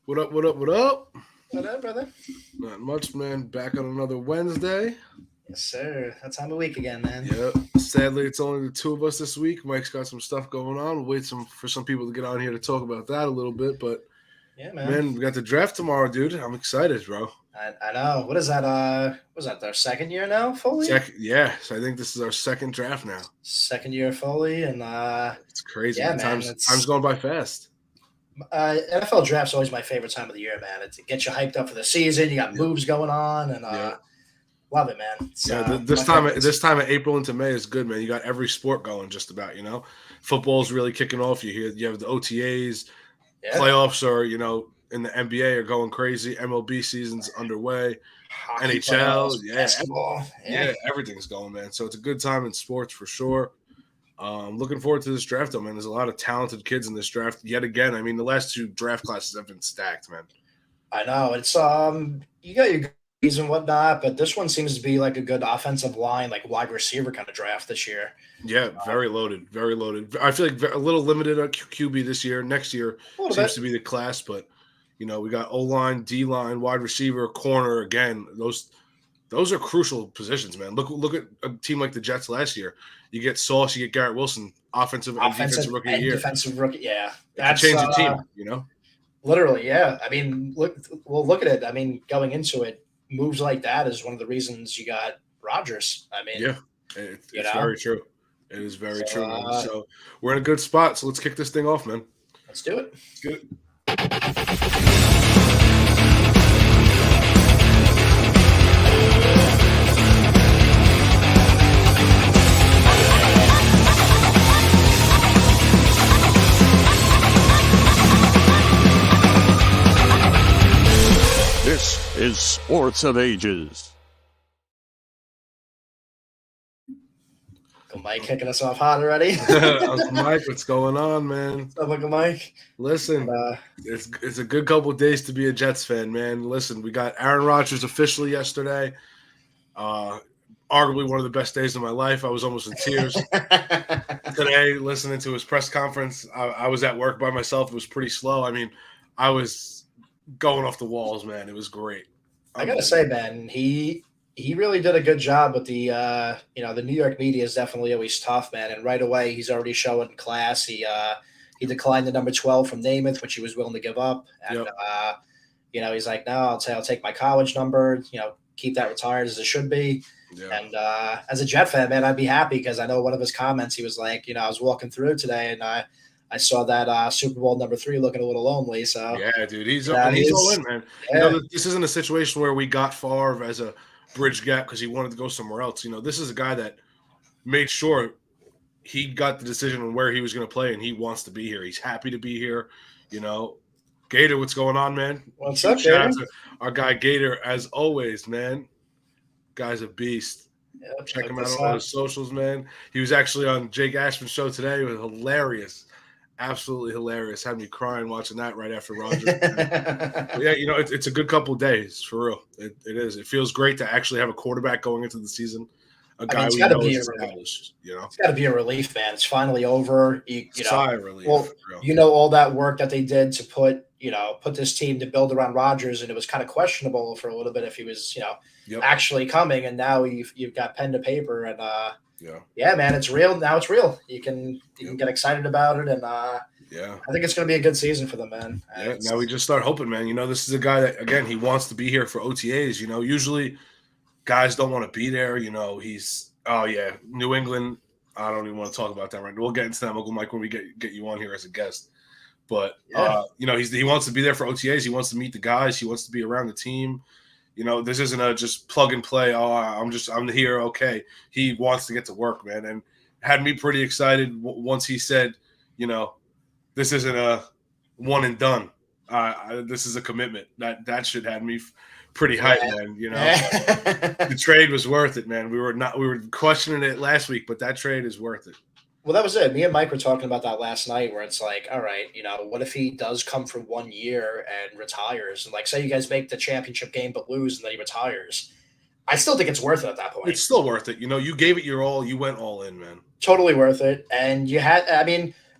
What up, what up, what up? What up, brother? Not much, man. Back on another Wednesday. Yes, sir. That time of week again, man. Yep. Sadly, it's only the two of us this week. Mike's got some stuff going on. We'll wait for some people to get on here to talk about that a little bit. But, Yeah, man. man, we got the draft tomorrow, dude. I'm excited, bro. I know. What is that? Was that our second year now, fully? So I think this is our second draft now. Second year fully, and It's crazy. Yeah, man, Time's going by fast. NFL draft's always my favorite time of the year, man. It gets you hyped up for the season. You got moves going on, and love it, man. It's, this time of April into May is good, man. You got every sport going, just about. Football's really kicking off. You have the OTAs, playoffs are in the NBA are going crazy. MLB season's underway. Hockey, NHL, playoffs, basketball, everything's going, man. So it's a good time in sports for sure. Looking forward to this draft, though, man. There's a lot of talented kids in this draft yet again. I mean, the last two draft classes have been stacked, man. I know. It's you got your goodies and whatnot, but this one seems to be like a good offensive line, like wide receiver kind of draft this year. Yeah, very loaded, very loaded. I feel like a little limited on QB this year. Next year seems to be the class, but we got O-line, D-line, wide receiver, corner. Again, those are crucial positions, man. Look at a team like the Jets last year. You get Sauce, you get Garrett Wilson, offensive and defensive rookie of the year. Defensive rookie, yeah. That's change the team, Literally, yeah. I mean, look at it. I mean, going into it, moves like that is one of the reasons you got Rodgers. I mean, yeah, it's very true. It is very true, man. So we're in a good spot. So let's kick this thing off, man. Let's do it. Good. This is Sports of Ages. Uncle Mike kicking us off hot already. Uncle Mike, what's going on, man? What's up, Uncle Mike? Listen, it's a good couple of days to be a Jets fan, man. Listen, we got Aaron Rodgers officially yesterday. Arguably one of the best days of my life. I was almost in tears today listening to his press conference. I was at work by myself. It was pretty slow. I mean, I was going off the walls, man. It was great. I gotta say, man, he really did a good job with the the New York media is definitely always tough, man. And right away he's already showing class. He declined the number 12 from Namath, which he was willing to give up. And he's like, no, I'll take my college number, keep that retired as it should be. Yeah. And as a Jet fan, man, I'd be happy because I know one of his comments, he was like, I was walking through today and I saw that Super Bowl number 3 looking a little lonely. So yeah, dude, he's all in, man. Yeah. This isn't a situation where we got Favre as a bridge gap because he wanted to go somewhere else. This is a guy that made sure he got the decision on where he was going to play, and he wants to be here. He's happy to be here. Gator, what's going on, man? What's up, Shout out to our guy Gator, as always, man. Guy's a beast. Yep, check him out on all his socials, man. He was actually on Jake Ashman's show today. It was hilarious. Absolutely hilarious. Had me crying watching that right after Rodgers. But yeah, it's a good couple of days for real. It is. It feels great to actually have a quarterback going into the season. A guy we know is established. It's got to be a relief, man. It's finally over. Sigh of relief. Well, all that work that they did to put this team to build around Rodgers, and it was kind of questionable for a little bit if he was, actually coming. And now you've got pen to paper, and yeah, man, it's real. Now it's real. You can get excited about it, and I think it's going to be a good season for them, man. Yeah, now we just start hoping, man. This is a guy that, again, he wants to be here for OTAs. Usually guys don't want to be there. He's New England. I don't even want to talk about that right now. We'll get into that, Uncle Mike, when we get you on here as a guest. But he wants to be there for OTAs. He wants to meet the guys. He wants to be around the team. This isn't a just plug and play. Oh, I'm here. Okay. He wants to get to work, man. And had me pretty excited once he said, this isn't a one and done. This is a commitment. That should have me pretty hyped, man. The trade was worth it, man. We were questioning it last week, but that trade is worth it. Well, that was it. Me and Mike were talking about that last night where it's like, all right, what if he does come for 1 year and retires? And say you guys make the championship game but lose and then he retires. I still think it's worth it at that point. It's still worth it. You gave it your all. You went all in, man. Totally worth it. And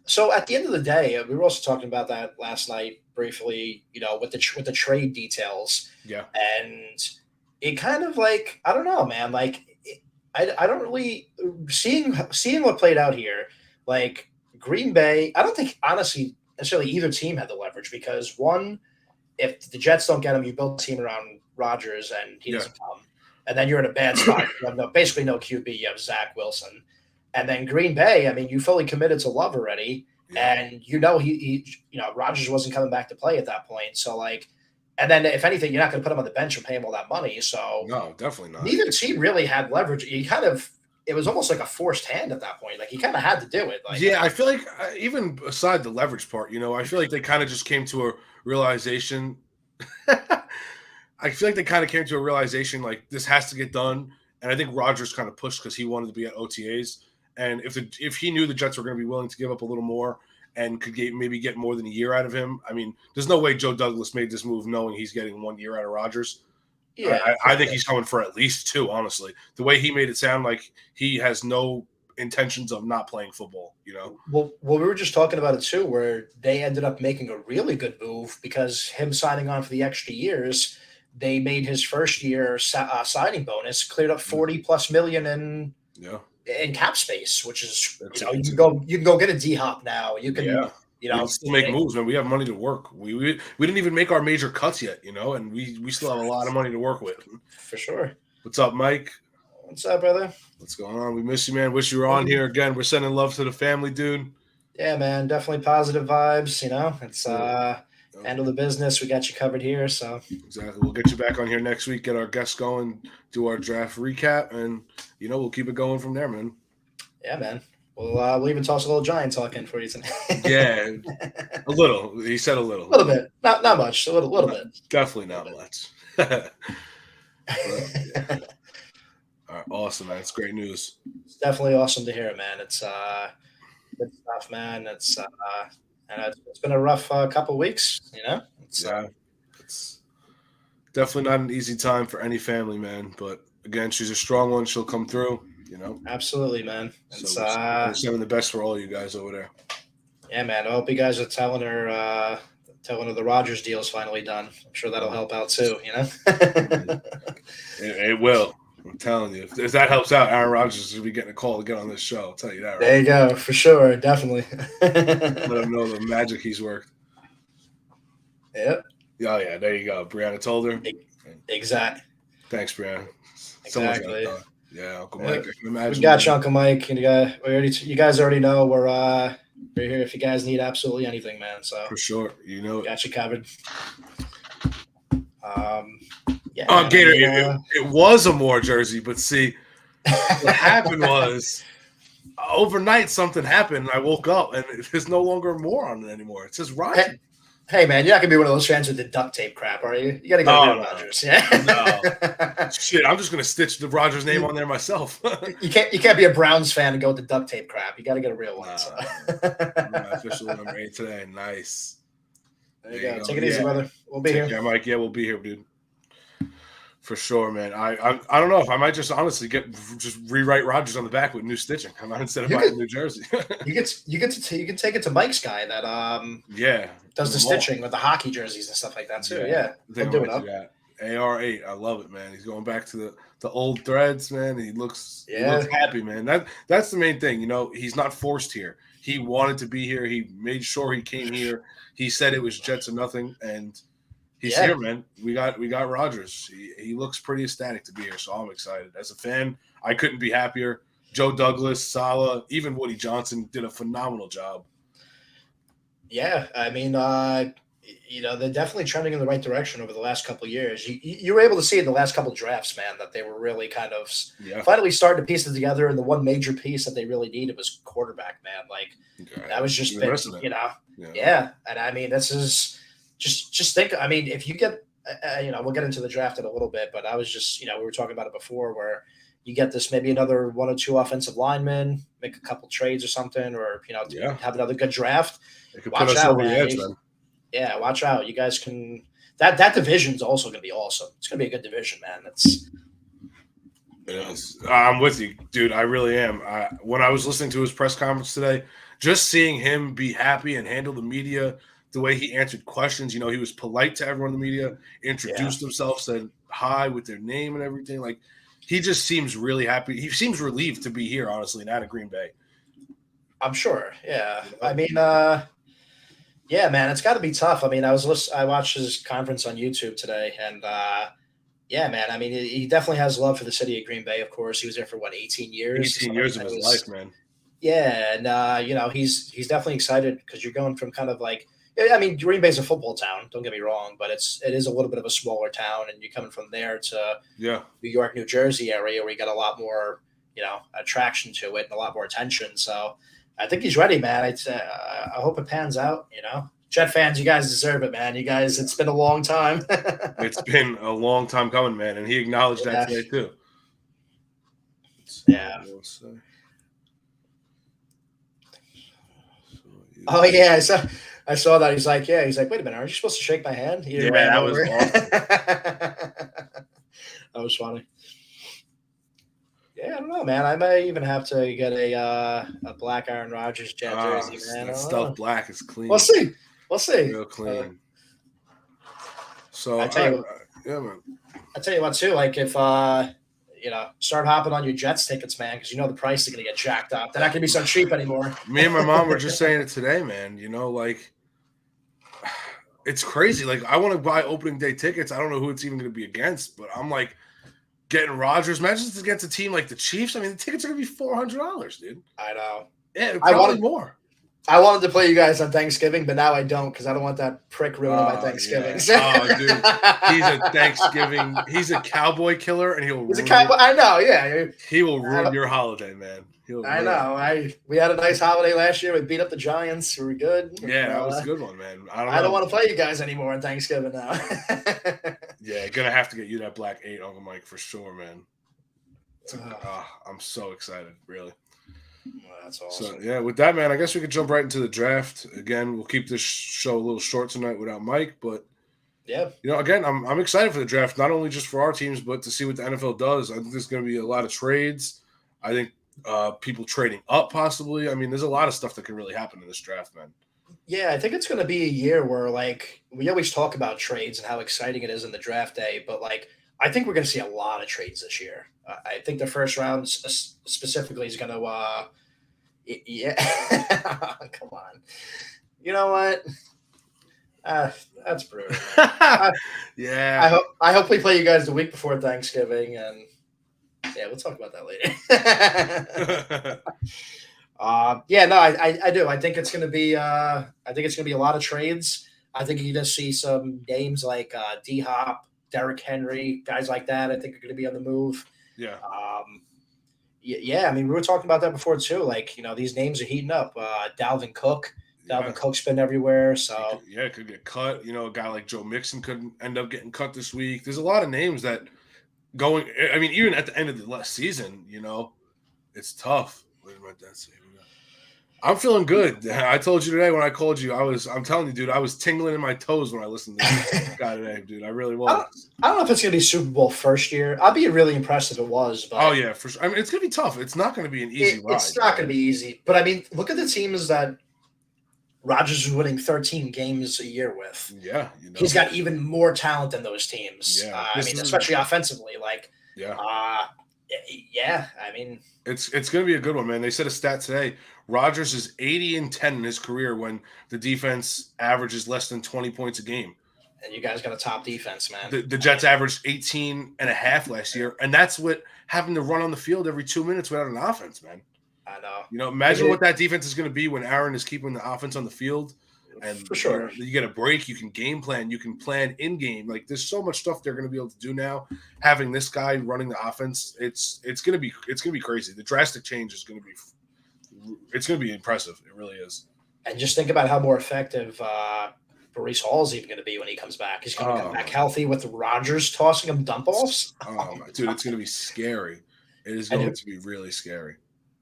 So at the end of the day, we were also talking about that last night briefly. With the trade details, Yeah. and it kind of like I don't know, man. Like I don't really seeing what played out here. Like Green Bay, I don't think honestly necessarily either team had the leverage because one, if the Jets don't get him, you build a team around Rodgers and he Yeah. doesn't come, and then you're in a bad spot. You have basically no QB. You have Zach Wilson, and then Green Bay. I mean, you fully committed to Love already, Yeah. and Rodgers wasn't coming back to play at that point. So like, and then if anything, you're not going to put him on the bench and pay him all that money. So No, definitely not. neither team really had leverage. It was almost like a forced hand at that point. Like he kind of had to do it. Like, Yeah, I feel like even aside the leverage part, I feel like they kind of just came to a realization. I feel like they kind of came to a realization like this has to get done, and I think Rodgers kind of pushed because he wanted to be at OTAs, and if he knew the Jets were going to be willing to give up a little more and could maybe get more than a year out of him, I mean, there's no way Joe Douglas made this move knowing he's getting 1 year out of Rodgers. yeah, I think he's coming for at least 2, honestly. The way he made it sound like he has no intentions of not playing football, Well, we were just talking about it too, where they ended up making a really good move because him signing on for the extra years, they made his first year signing bonus cleared up 40+ million in cap space, which is you can go get a D Hop now. You can we can still make moves, man. We have money to work. We didn't even make our major cuts yet, and we still have a lot of money to work with. For sure. What's up, Mike? What's up, brother? What's going on? We miss you, man. Wish you were on here again. We're sending love to the family, dude. Yeah, man. Definitely positive vibes. It's handle the business. We got you covered here. So exactly. We'll get you back on here next week, get our guests going, do our draft recap, and we'll keep it going from there, man. Yeah, man. We'll even toss a little Giant talk in for you tonight. Yeah, a little. He said a little. A little bit. Not much. A little bit. Definitely not much. But, yeah. All right, awesome, man. It's great news. It's definitely awesome to hear it, man. It's good stuff, man. It's been a rough couple weeks, It's definitely not an easy time for any family, man. But again, she's a strong one. She'll come through. Absolutely, man. It's so we're sending the best for all you guys over there. Yeah, man. I hope you guys are telling her the Rodgers deal's finally done. I'm sure that'll help out too. It will. I'm telling you, if that helps out, Aaron Rodgers is gonna be getting a call to get on this show. I'll tell you that. Right? There you go, for sure, definitely. Let him know the magic he's worked. Yep. Oh yeah, there you go. Brianna told her. Exactly. Thanks, Brianna. Exactly. Yeah, Uncle Mike. I can imagine. We got you, Uncle Mike, and you guys already know we're here if you guys need absolutely anything, man. So for sure, got you covered. Yeah. Gator, it was a Moore jersey, but see, what happened was overnight something happened. And I woke up and there's no longer Moore on it anymore. It says Rodgers. Hey, man, you're not gonna be one of those fans with the duct tape crap, are you? You gotta go Rodgers. Yeah. No. Shit, I'm just gonna stitch the Rodgers name on there myself. You can't be a Browns fan and go with the duct tape crap. You gotta get a real one. My official number 8 today. Nice. There you go. Take it easy, brother. We'll be here. Yeah, Mike. Yeah, we'll be here, dude. For sure, man. I don't know if I might just honestly just rewrite Rodgers on the back with new stitching. I might instead of buying a new jersey. you can take it to Mike's guy that does the stitching with the hockey jerseys and stuff like that too. Yeah. I'll do it. AR8, I love it, man. He's going back to the old threads, man. He looks happy, man. That's the main thing. He's not forced here. He wanted to be here. He made sure he came here. He said it was Jets or nothing, and he's here, man. We got Rodgers. He looks pretty ecstatic to be here, so I'm excited. As a fan, I couldn't be happier. Joe Douglas, Saleh, even Woody Johnson did a phenomenal job. Yeah, I mean, they're definitely trending in the right direction over the last couple of years. You were able to see in the last couple of drafts, man, that they were really kind of finally starting to piece it together. And the one major piece that they really needed was quarterback, man. Like that was just yeah. And I mean, this is just think. I mean, if you get, we'll get into the draft in a little bit, but I was just, we were talking about it before, where you get this maybe another 1 or 2 offensive linemen, make a couple trades or something, or have another good draft. It could put us over the edge, man. Yeah, watch out. You guys can that division's also gonna be awesome. It's gonna be a good division, man. I'm with you, dude. I really am. When I was listening to his press conference today, just seeing him be happy and handle the media the way he answered questions. He was polite to everyone in the media, introduced himself, said hi with their name and everything. Like, he just seems really happy. He seems relieved to be here, honestly, and out of Green Bay. I'm sure. Yeah. I mean, yeah, man, it's got to be tough. I mean, I watched his conference on YouTube today, and yeah, man. I mean, he definitely has love for the city of Green Bay. Of course, he was there for 18 years. 18 years of his life, man. Yeah, and he's definitely excited because you're going from kind of like, I mean, Green Bay's a football town. Don't get me wrong, but it is a little bit of a smaller town, and you're coming from there to New York, New Jersey area where you got a lot more, attraction to it and a lot more attention. So I think he's ready, man. I hope it pans out. Jet fans, you guys deserve it, man. You guys, it's been a long time. It's been a long time coming, man, and he acknowledged that today too. Yeah. Oh yeah, I saw that. He's like, wait a minute, aren't you supposed to shake my hand? Yeah, that was awesome. That was funny. Yeah, I don't know, man. I may even have to get a black Aaron Rodgers jet jersey, man. That stuff black is clean. We'll see. Real clean. So I tell you, yeah, man. I tell you what, too. Like if start hopping on your Jets tickets, man, because the price is going to get jacked up. They're not going to be so cheap anymore. Me and my mom were just saying it today, man. Like, it's crazy. Like, I want to buy opening day tickets. I don't know who it's even going to be against, but I'm like, getting Rodgers. Imagine it's against a team like the Chiefs. I mean, the tickets are going to be $400, dude. I know. Yeah, probably more. I wanted to play you guys on Thanksgiving, but now I don't because I don't want that prick ruining my Thanksgiving. Yeah. Oh, dude, he's a cowboy killer, and He's a cowboy. I know, yeah. He will ruin your holiday, man. I know. We had a nice holiday last year. We beat up the Giants. We were good. Yeah, that was a good one, man. I don't want to play you guys anymore on Thanksgiving now. Yeah, gonna have to get you that black 8, Uncle Mike, for sure, man. I'm so excited, really. Well, that's awesome. So, yeah, with that, man, I guess we could jump right into the draft. Again, we'll keep this show a little short tonight without Mike, but yeah, again, I'm excited for the draft, not only just for our teams, but to see what the NFL does. I think there's going to be a lot of trades. I think people trading up, possibly. I mean, there's a lot of stuff that can really happen in this draft, man. Yeah, I think it's going to be a year where, like, we always talk about trades and how exciting it is in the draft day, but, like, I think we're going to see a lot of trades this year. I think the first round specifically is going to yeah. Come on. You know what? That's brutal. Yeah. I hope we play you guys the week before Thanksgiving, and yeah, we'll talk about that later. Yeah, no, I do. I think it's going to be. I think it's going to be a lot of trades. I think you're going to see some names like D Hop, Derrick Henry, guys like that. I think are going to be on the move. Yeah. Yeah, I mean, we were talking about that before too. Like, these names are heating up. Dalvin Cook. Dalvin Cook's been everywhere. So it could get cut. A guy like Joe Mixon could end up getting cut this week. There's a lot of names that going. I mean, even at the end of the last season, it's tough. What did my dad say? I'm feeling good. I told you today when I called you, I'm telling you, dude, I was tingling in my toes when I listened to this guy today, dude. I really was. I don't know if it's going to be Super Bowl first year. I'd be really impressed if it was. But oh, yeah, for sure. I mean, it's going to be tough. It's not going to be an easy ride. It's not going to be easy. But, I mean, look at the teams that Rodgers is winning 13 games a year with. Yeah. He's got even more talent than those teams. Yeah. I mean, especially offensively. Like, yeah. I mean. It's going to be a good one, man. They said a stat today. Rodgers is 80-10 in his career when the defense averages less than 20 points a game. And you guys got a top defense, man. The Jets averaged 18.5 last year, and that's what having to run on the field every 2 minutes without an offense, man. I know. Imagine what that defense is going to be when Aaron is keeping the offense on the field. And for sure, you get a break. You can game plan. You can plan in game. Like, there's so much stuff they're going to be able to do now. Having this guy running the offense, it's going to be crazy. The drastic change is going to be. It's going to be impressive. It really is. And just think about how more effective Breece Hall is even going to be when he comes back. He's going to come back healthy with Rodgers tossing him dump offs. Oh, dude, it's going to be scary. It is going to be really scary.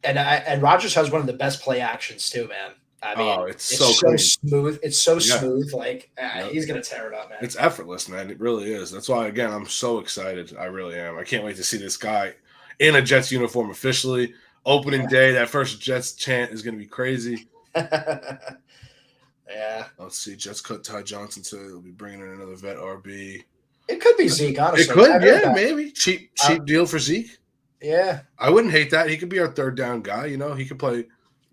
And Rodgers has one of the best play actions too, man. I mean, it's so smooth. It's so smooth. Like, he's going to tear it up, man. It's effortless, man. It really is. That's why, again, I'm so excited. I really am. I can't wait to see this guy in a Jets uniform officially. Opening day, that first Jets chant is going to be crazy. Yeah, Let's see. Jets cut Ty Johnson, so they'll be bringing in another vet RB. it could be Zeke. It Honestly, I could, heard yeah, that. maybe cheap Uh, deal for Zeke. Yeah, I wouldn't hate that. He could be our third down guy. You know, he could play.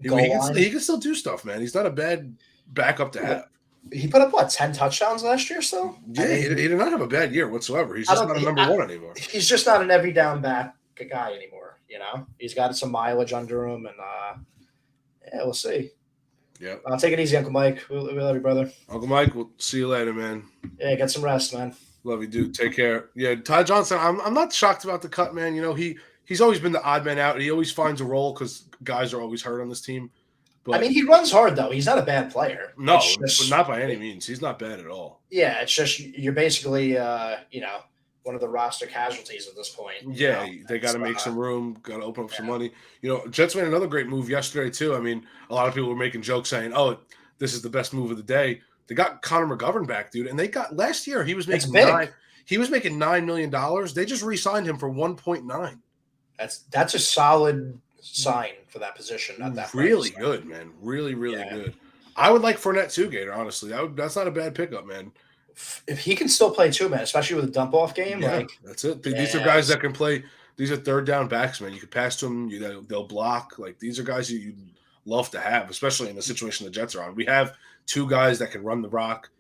goal line. He can still do stuff, man. He's not a bad backup to have. He put up what 10 touchdowns last year. Still, Yeah, he did not have a bad year whatsoever. He's I just don't not a think- number one anymore. he's just not an every down back guy anymore. You know, he's got some mileage under him, and yeah, we'll see. Yeah, I'll take it easy, Uncle Mike. We love you, brother. Uncle Mike, we'll see you later, man. Yeah, get some rest, man. Love you, dude. Take care. Yeah, Ty Johnson. I'm not shocked about the cut, man. You know, he's always been the odd man out. He always finds a role because guys are always hurt on this team. But I mean, he runs hard though. He's not a bad player. no, It's just- not by any means. He's not bad at all. Yeah, it's just you're basically one of the roster casualties at this point. Yeah, you know? they got to It's, make some room. Got to open up some money. You know, Jets made another great move yesterday too. I mean, a lot of people were making jokes saying, "Oh, this is the best move of the day." They got Connor McGovern back, dude, and they got last year he was That's making big. He was making $9 million. They just re-signed him for 1.9. That's a solid sign for that position. At that Really price. good, man. Really, really Yeah. good. I would like Fournette too, Gator. Honestly, that's not a bad pickup, man. If he can still play too, man, especially with a dump off game, Yeah, like that's it. These are Yeah. guys that can play. These are third down backs, man. You can pass to them. They'll block. Like these are guys you love to have, especially in the situation the Jets are on. We have two guys that can run the rock.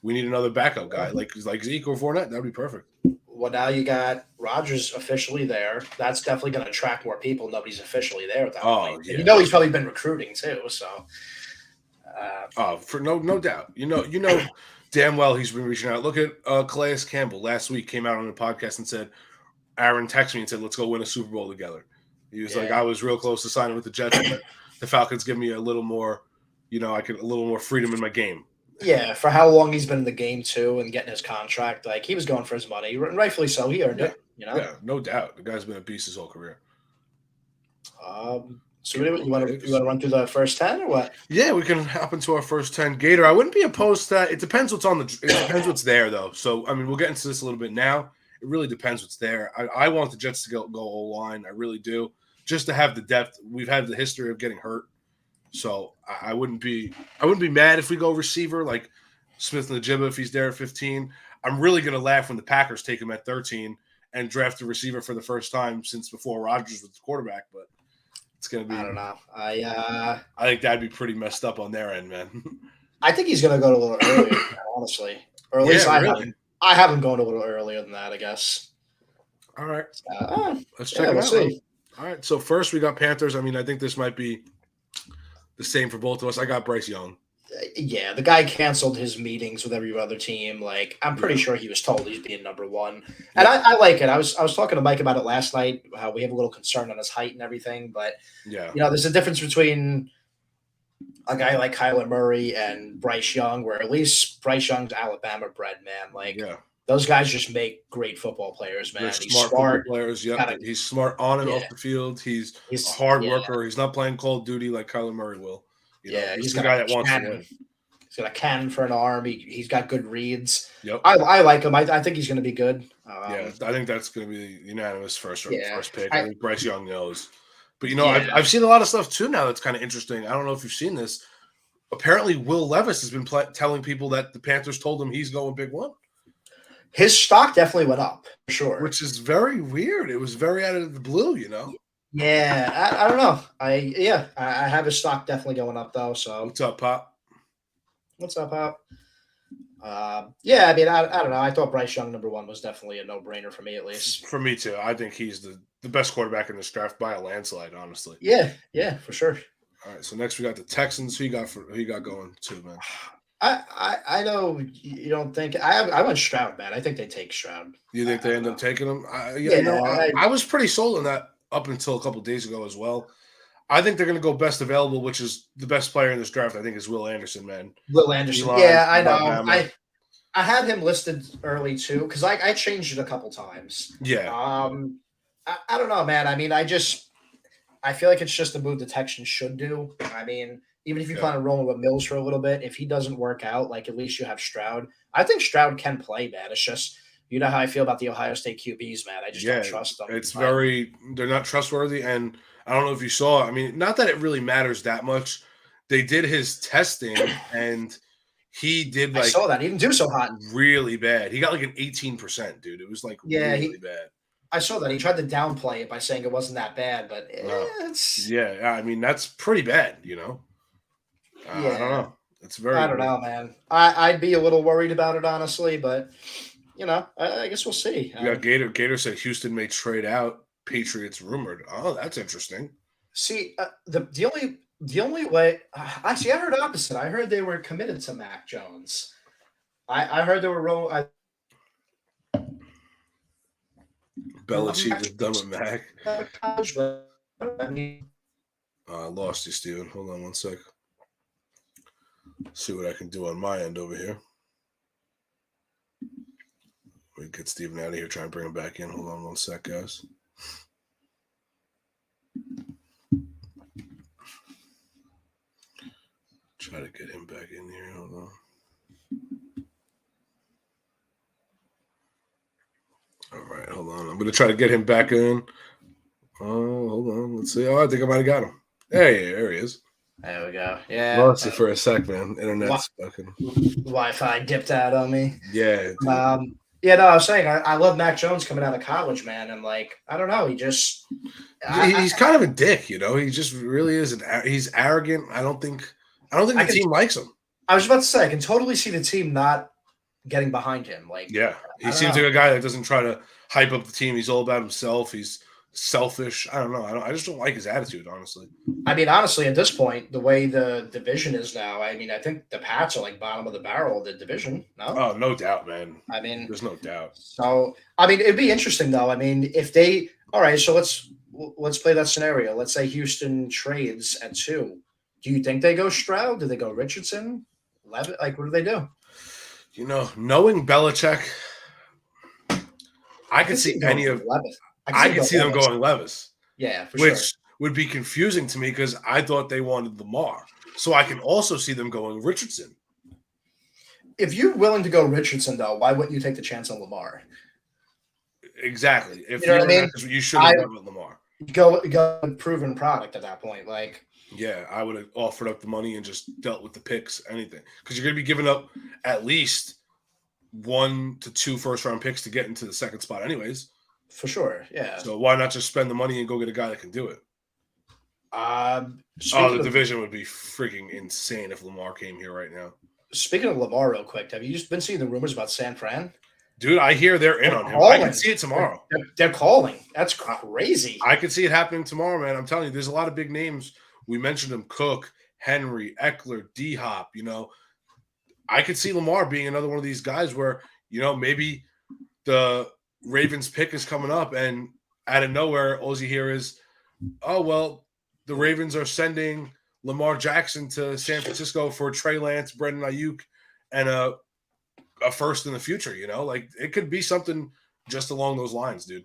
We need another backup guy like Zeke or Fournette. That'd be perfect. well, now you got Rodgers officially there. That's definitely going to attract more people. Nobody's officially there at that Oh, point. And yeah. you know he's probably been recruiting too. So, For no doubt. You know damn well he's been reaching out. Look at Calais Campbell last week came out on the podcast and said, Aaron texted me and said, let's go win a Super Bowl together. He was like, Yeah. I was real close to signing with the Jets, but the Falcons give me a little more, a little more freedom in my game. yeah, for how long he's been in the game too and getting his contract, like he was going for his money, and rightfully so. He earned it. You know. Yeah, no doubt. The guy's been a beast his whole career. So you want to run through the first 10 or what? Yeah, we can hop into our first 10. Gator, I wouldn't be opposed to that. It depends it depends what's there though. So I mean, we'll get into this a little bit now. It really depends what's there. I want the Jets to go O-line. I really do. Just to have the depth. We've had the history of getting hurt. So I wouldn't be mad if we go receiver like Smith Najibba if he's there at 15. I'm really gonna laugh when the Packers take him at 13 and draft a receiver for the first time since before Rodgers was the quarterback, but it's gonna be I don't know. I think that'd be pretty messed up on their end, man. I think he's going to go a little earlier, honestly, or at least Yeah, I really. haven't. I have him going a little earlier than that, I guess. All right. Let's Yeah, check it we'll out. see. All right. So first we got Panthers. I mean, I think this might be the same for both of us. I got Bryce Young. Yeah, the guy canceled his meetings with every other team. Like, I'm pretty Yeah. sure he was told he's being number one, and I like it. I was talking to Mike about it last night. How we have a little concern on his height and everything, but Yeah. there's a difference between a guy like Kyler Murray and Bryce Young, where at least Bryce Young's Alabama bred, man. Like Yeah. those guys just make great football players, man. They're He's smart smart. football players. Yeah. Gotta- He's smart on and Yeah. off the field. He's He's a hard yeah, worker. He's not playing Call of Duty like Kyler Murray will. Yeah, he's he's the got guy a that wants to cannon. win. He's got a cannon for an arm. He's got good reads. Yep. I like him. I think he's going to be good. Yeah, I think that's going to be the unanimous first pick. I- I think Bryce Young knows. But, Yeah. I've seen a lot of stuff, too, now that's kind of interesting. I don't know if you've seen this. Apparently, Will Levis has been telling people that the Panthers told him he's going big one, His stock definitely went up for sure. which is very weird. It was very out of the blue, Yeah, I don't know. I have his stock definitely going up though. So What's up, Pop? what's up, Pop? Yeah, I mean, I don't know. I thought Bryce Young number one was definitely a no brainer for me at least. For me, too. I think he's the best quarterback in this draft by a landslide, honestly. Yeah, for sure. All right, so next we got the Texans. Who you got going too, man? I know you don't think I went Stroud, man. I think they take Stroud. You think they end up taking him? Yeah, I was pretty sold on that up until a couple days ago as well. I think they're going to go best available, which is the best player in this draft. I think is Will Anderson, man. Will Anderson. Eli, Yeah, I know. Alabama. I had him listed early too because I changed it a couple times. Yeah, I don't know, man. I mean, I feel like it's just a move the Texans should do. I mean, even if you plan on rolling with Mills for a little bit, if he doesn't work out, like at least you have Stroud. I think Stroud can play, man. It's just you know how I feel about the Ohio State QBs, man. I just don't trust them. they're not trustworthy, and I don't know if you saw. I mean, not that it really matters that much. they did his testing and he did I like saw that. He didn't do so hot. really bad. He got like an 18%, dude. It was like Yeah, really bad. I saw that. He tried to downplay it by saying it wasn't that bad, but No. it's Yeah, I mean that's pretty bad, I don't yeah. know. It's very I don't know, man. I'd be a little worried about it, honestly, but I guess we'll see. You got Gator. Gator said Houston may trade out. Patriots rumored. Oh, that's interesting. See, the only way. Actually, I heard opposite. I heard they were committed to Mac Jones. I heard they were Belichick is done with Mac. I mean, I lost you, Steven. Hold on one sec. See what I can do on my end over here. We get Steven out of here. Try and bring him back in. Hold on one sec, guys. Try to get him back in here. Hold on. All right, hold on. I'm going to try to get him back in. Oh, hold on. Let's see. Oh, I think I might have got him. There he is. there we go. Yeah. Lost you for a sec, man. Internet's fucking. Wi-Fi dipped out on me. Yeah. Dude. Yeah, no, I was saying I love Mac Jones coming out of college, man, and like I don't know, he just He's kind of a dick, He just really is. He's arrogant. I don't think the team likes him. I was about to say I can totally see the team not getting behind him. Like, Yeah, he seems like a guy that doesn't try to hype up the team. He's all about himself. He's selfish. I don't know. I just don't like his attitude, honestly. I mean, honestly, at this point, the way the division is now, I mean, I think the Pats are like bottom of the barrel of the division. No, Oh, no doubt, man. I mean, There's no doubt. so I mean, it'd be interesting though. I mean, if they all right, so let's play that scenario. Let's say Houston trades at 2. Do you think they go Stroud? Do they go Richardson? Levitt? Like, what do they do? Knowing Belichick, I could see them any of. going Levis. I could see them Levis. going Levis, Yeah, for which sure. would be confusing to me because I thought they wanted Lamar. So I can also see them going Richardson. If you're willing to go Richardson, though, why wouldn't you take the chance on Lamar? Exactly. If You know what I mean? You should have gone with Lamar. Go with proven product at that point. Like, Yeah, I would have offered up the money and just dealt with the picks, anything. Because you're going to be giving up at least 1 to 2 first-round picks to get into the second spot anyways. for sure, yeah. So why not just spend the money and go get a guy that can do it? Speaking The division would be freaking insane if Lamar came here right now. Speaking of Lamar, real quick, have you just been seeing the rumors about San Fran? Dude, I hear they're in on him. I can see it tomorrow. They're calling. That's crazy. I can see it happening tomorrow, man. I'm telling you, there's a lot of big names. We mentioned them: Cook, Henry, Eckler, D-Hop. I could see Lamar being another one of these guys where, maybe the Ravens pick is coming up and out of nowhere, all you hear is, oh, well, the Ravens are sending Lamar Jackson to San Francisco for Trey Lance, Brendan Ayuk, and a first in the future, Like, it could be something just along those lines, dude.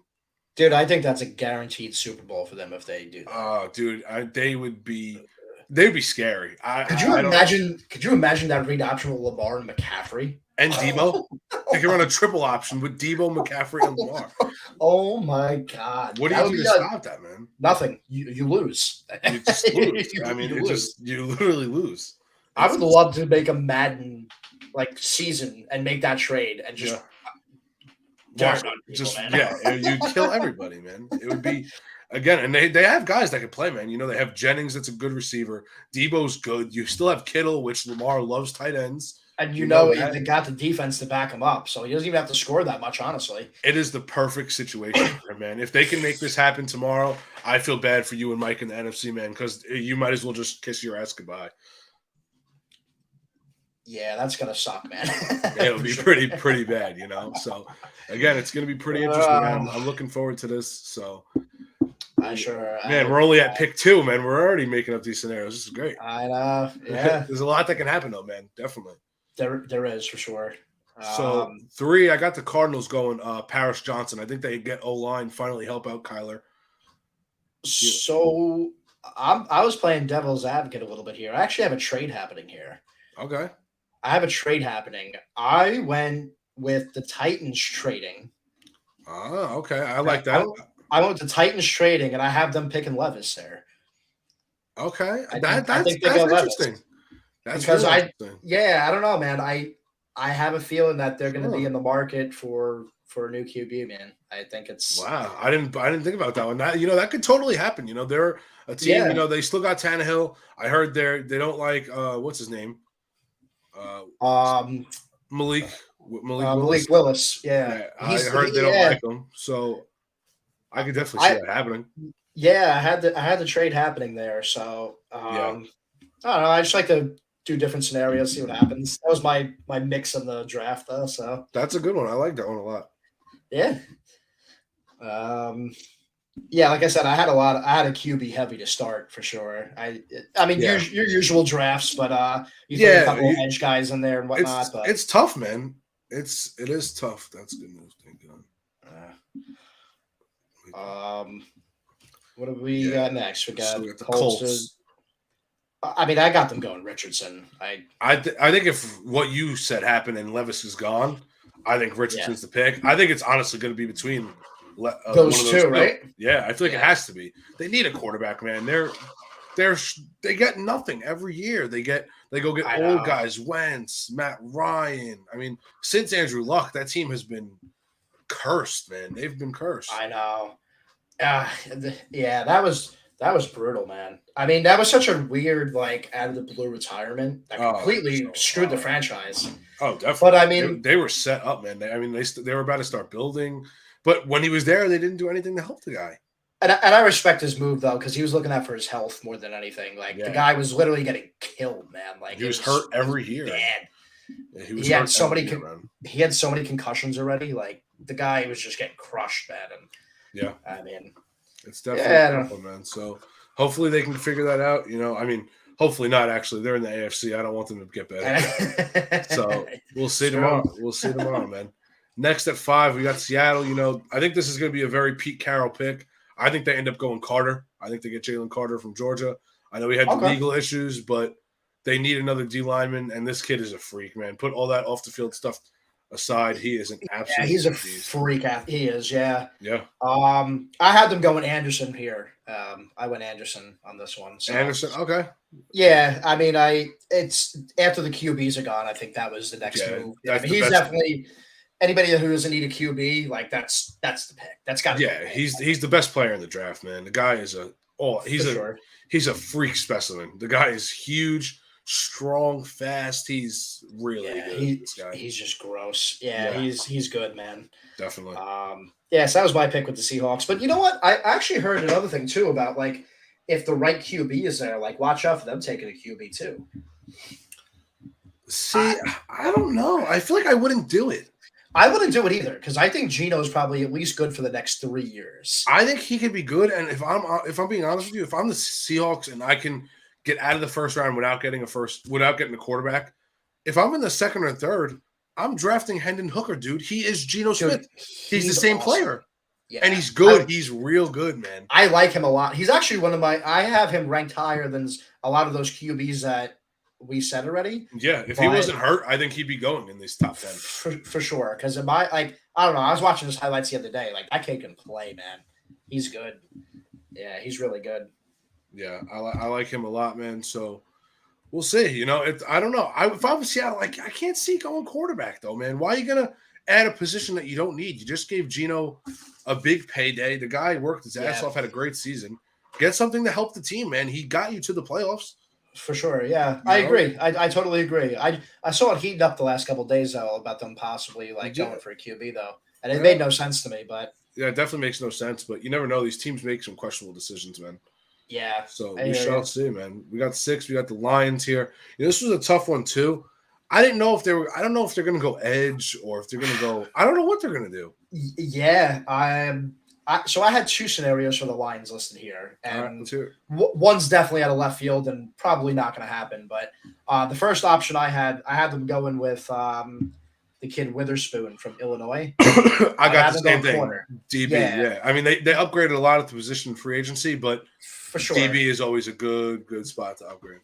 Dude, I think that's a guaranteed Super Bowl for them if they do that. Oh, dude, they'd be scary. Could you imagine that read option with Lamar and McCaffrey? And Debo? They can run a triple option with Debo, McCaffrey, and Lamar. Oh my God! What do you do to stop that, man? Nothing. You lose. You just lose. I mean, you literally lose. I would love to make a Madden season and make that trade and just you'd kill everybody, man. It would be again, and they have guys that can play, man. They have Jennings, that's a good receiver. Debo's good. You still have Kittle, which Lamar loves tight ends. And they got the defense to back him up, so he doesn't even have to score that much, honestly. It is the perfect situation for him, man. If they can make this happen tomorrow, I feel bad for you and Mike in the NFC, man, because you might as well just kiss your ass goodbye. Yeah, that's gonna suck, man. It'll be pretty bad, So again, it's gonna be pretty interesting, man. I'm looking forward to this. So we're only at pick 2, man. We're already making up these scenarios. This is great. I know. Yeah. There's a lot that can happen though, man. Definitely. There is for sure. So 3, I got the Cardinals going. Paris Johnson. I think they get O-line, finally help out Kyler. So I was playing devil's advocate a little bit here. I actually have a trade happening here. Okay. I have a trade happening. I went with the Titans trading. Oh, okay. I like that. I went with the Titans trading, and I have them picking Levis there. Okay, I that's think they go Levis interesting. That's because really interesting. I don't know, man. I have a feeling that they're going to be Huh. in the market for a new QB, man. I think it's Wow, I didn't think about that one. That that could totally happen. They're a team. yeah. They still got Tannehill. I heard they don't like what's his name, uh, Um, Malik Willis. Malik Willis, yeah, Yeah, I heard they don't yeah. like him. So I could definitely see I that happening. yeah, I had the trade happening there, so Yeah, I don't know. I just like to do different scenarios, see what happens. That was my mix in the draft, though. So that's a good one. I like that one a lot. yeah, um, yeah. Like I said, I had a QB heavy to start for sure. I mean, Yeah, your usual drafts, but you throw a yeah. couple of edge guys in there and whatnot. But It's tough, man. It is tough. That's good news. Thank God. what do we Yeah. got next? We So got we got the Colts. Colts. I mean, I got them going Richardson. I think if what you said happened and Levis is gone, I think Richardson's the pick. I think it's honestly going to be between one of those two, right? Yeah, I feel like it Yeah. has to be. They need a quarterback, man. They get nothing every year. They go get I old know. guys, Wentz, Matt Ryan. I mean, since Andrew Luck, that team has been cursed, man. They've been cursed. I know. Yeah, that was brutal, man. I mean, that was such a weird, like, out of the blue retirement that completely so screwed the wild. franchise. Oh, definitely. But I mean, They were set up, man. They were about to start building, but when he was there, they didn't do anything to help the guy. and I respect his move though, because he was looking out for his health more than anything. Like the Yeah. guy was literally getting killed, man. Like He was hurt every year. bad. Yeah, he was He had hurt so every many year, man. He had so many concussions already. Like the guy was just getting crushed, man. And Yeah, I mean, it's definitely Yeah, I a don't- tough one, man. So hopefully they can figure that out. I mean, hopefully not. Actually, they're in the AFC. I don't want them to get better. So we'll see True. tomorrow. We'll see tomorrow, man. Next at 5, we got Seattle. I think this is going to be a very Pete Carroll pick. I think they end up going Carter. I think they get Jalen Carter from Georgia. I know he had the Okay. legal issues, but they need another D lineman, and this kid is a freak, man. Put all that off the field stuff aside. He is an absolute Yeah, he's a beast. freak. He is. Yeah. Yeah. I had them going Anderson here. I went Anderson on this one. So. Anderson, okay. Yeah, I mean, it's after the QBs are gone. I think that was the next Yeah, move. that's I mean, the he's best- definitely anybody who doesn't need a QB. Like that's the pick. That's got to Yeah, he's the best player in the draft, man. The guy is he's a freak specimen. The guy is huge, strong, fast. He's really good. This guy, he's just gross. Yeah, Yeah. he's good, man. definitely. Yeah, so that was my pick with the Seahawks. But you know what? I actually heard another thing too about like if the right QB is there, like watch out for them taking a QB too. See, I don't know. I feel like I wouldn't do it. I wouldn't do it either because I think Gino's probably at least good for the next 3 years. I think he could be good. And if I'm being honest with you, if I'm the Seahawks and I can get out of the first round without getting a quarterback, if I'm in the second or third, I'm drafting Hendon Hooker, dude. He is Geno Smith. He's the same awesome. player. Yeah. And he's good. He's real good, man. I like him a lot. He's actually one of my. I have him ranked higher than a lot of those QBs that we said already. Yeah, if he wasn't hurt, I think he'd be going in these top 10 for sure. Because I don't know. I was watching his highlights the other day. Like that kid can play, man. He's good. Yeah, he's really good. Yeah, I like him a lot, man. So we'll see. I don't know. If I'm Seattle, I can't see going quarterback though, man. Why are you gonna add a position that you don't need? You just gave Geno a big payday. The guy worked his ass off, had a great season. Get something to help the team, man. He got you to the playoffs. For sure, yeah, I agree. I totally agree. I saw it heating up the last couple of days though about them possibly going for a QB though, and it made no sense to me. But yeah, it definitely makes no sense. But you never know; these teams make some questionable decisions, man. yeah, So we shall see, man. We got 6. We got the Lions here. This was a tough one too. I don't know if they're going to go edge or if they're going to go. I don't know what they're going to do. Yeah, so I had 2 scenarios for the Lions listed here, All right, and let's hear it. one's definitely out of left field and probably not going to happen. But the first option I had them going with the kid Witherspoon from Illinois. I got the same thing. Corner. DB, Yeah. yeah. I mean, they upgraded a lot at the position free agency, but For sure, DB is always a good spot to upgrade.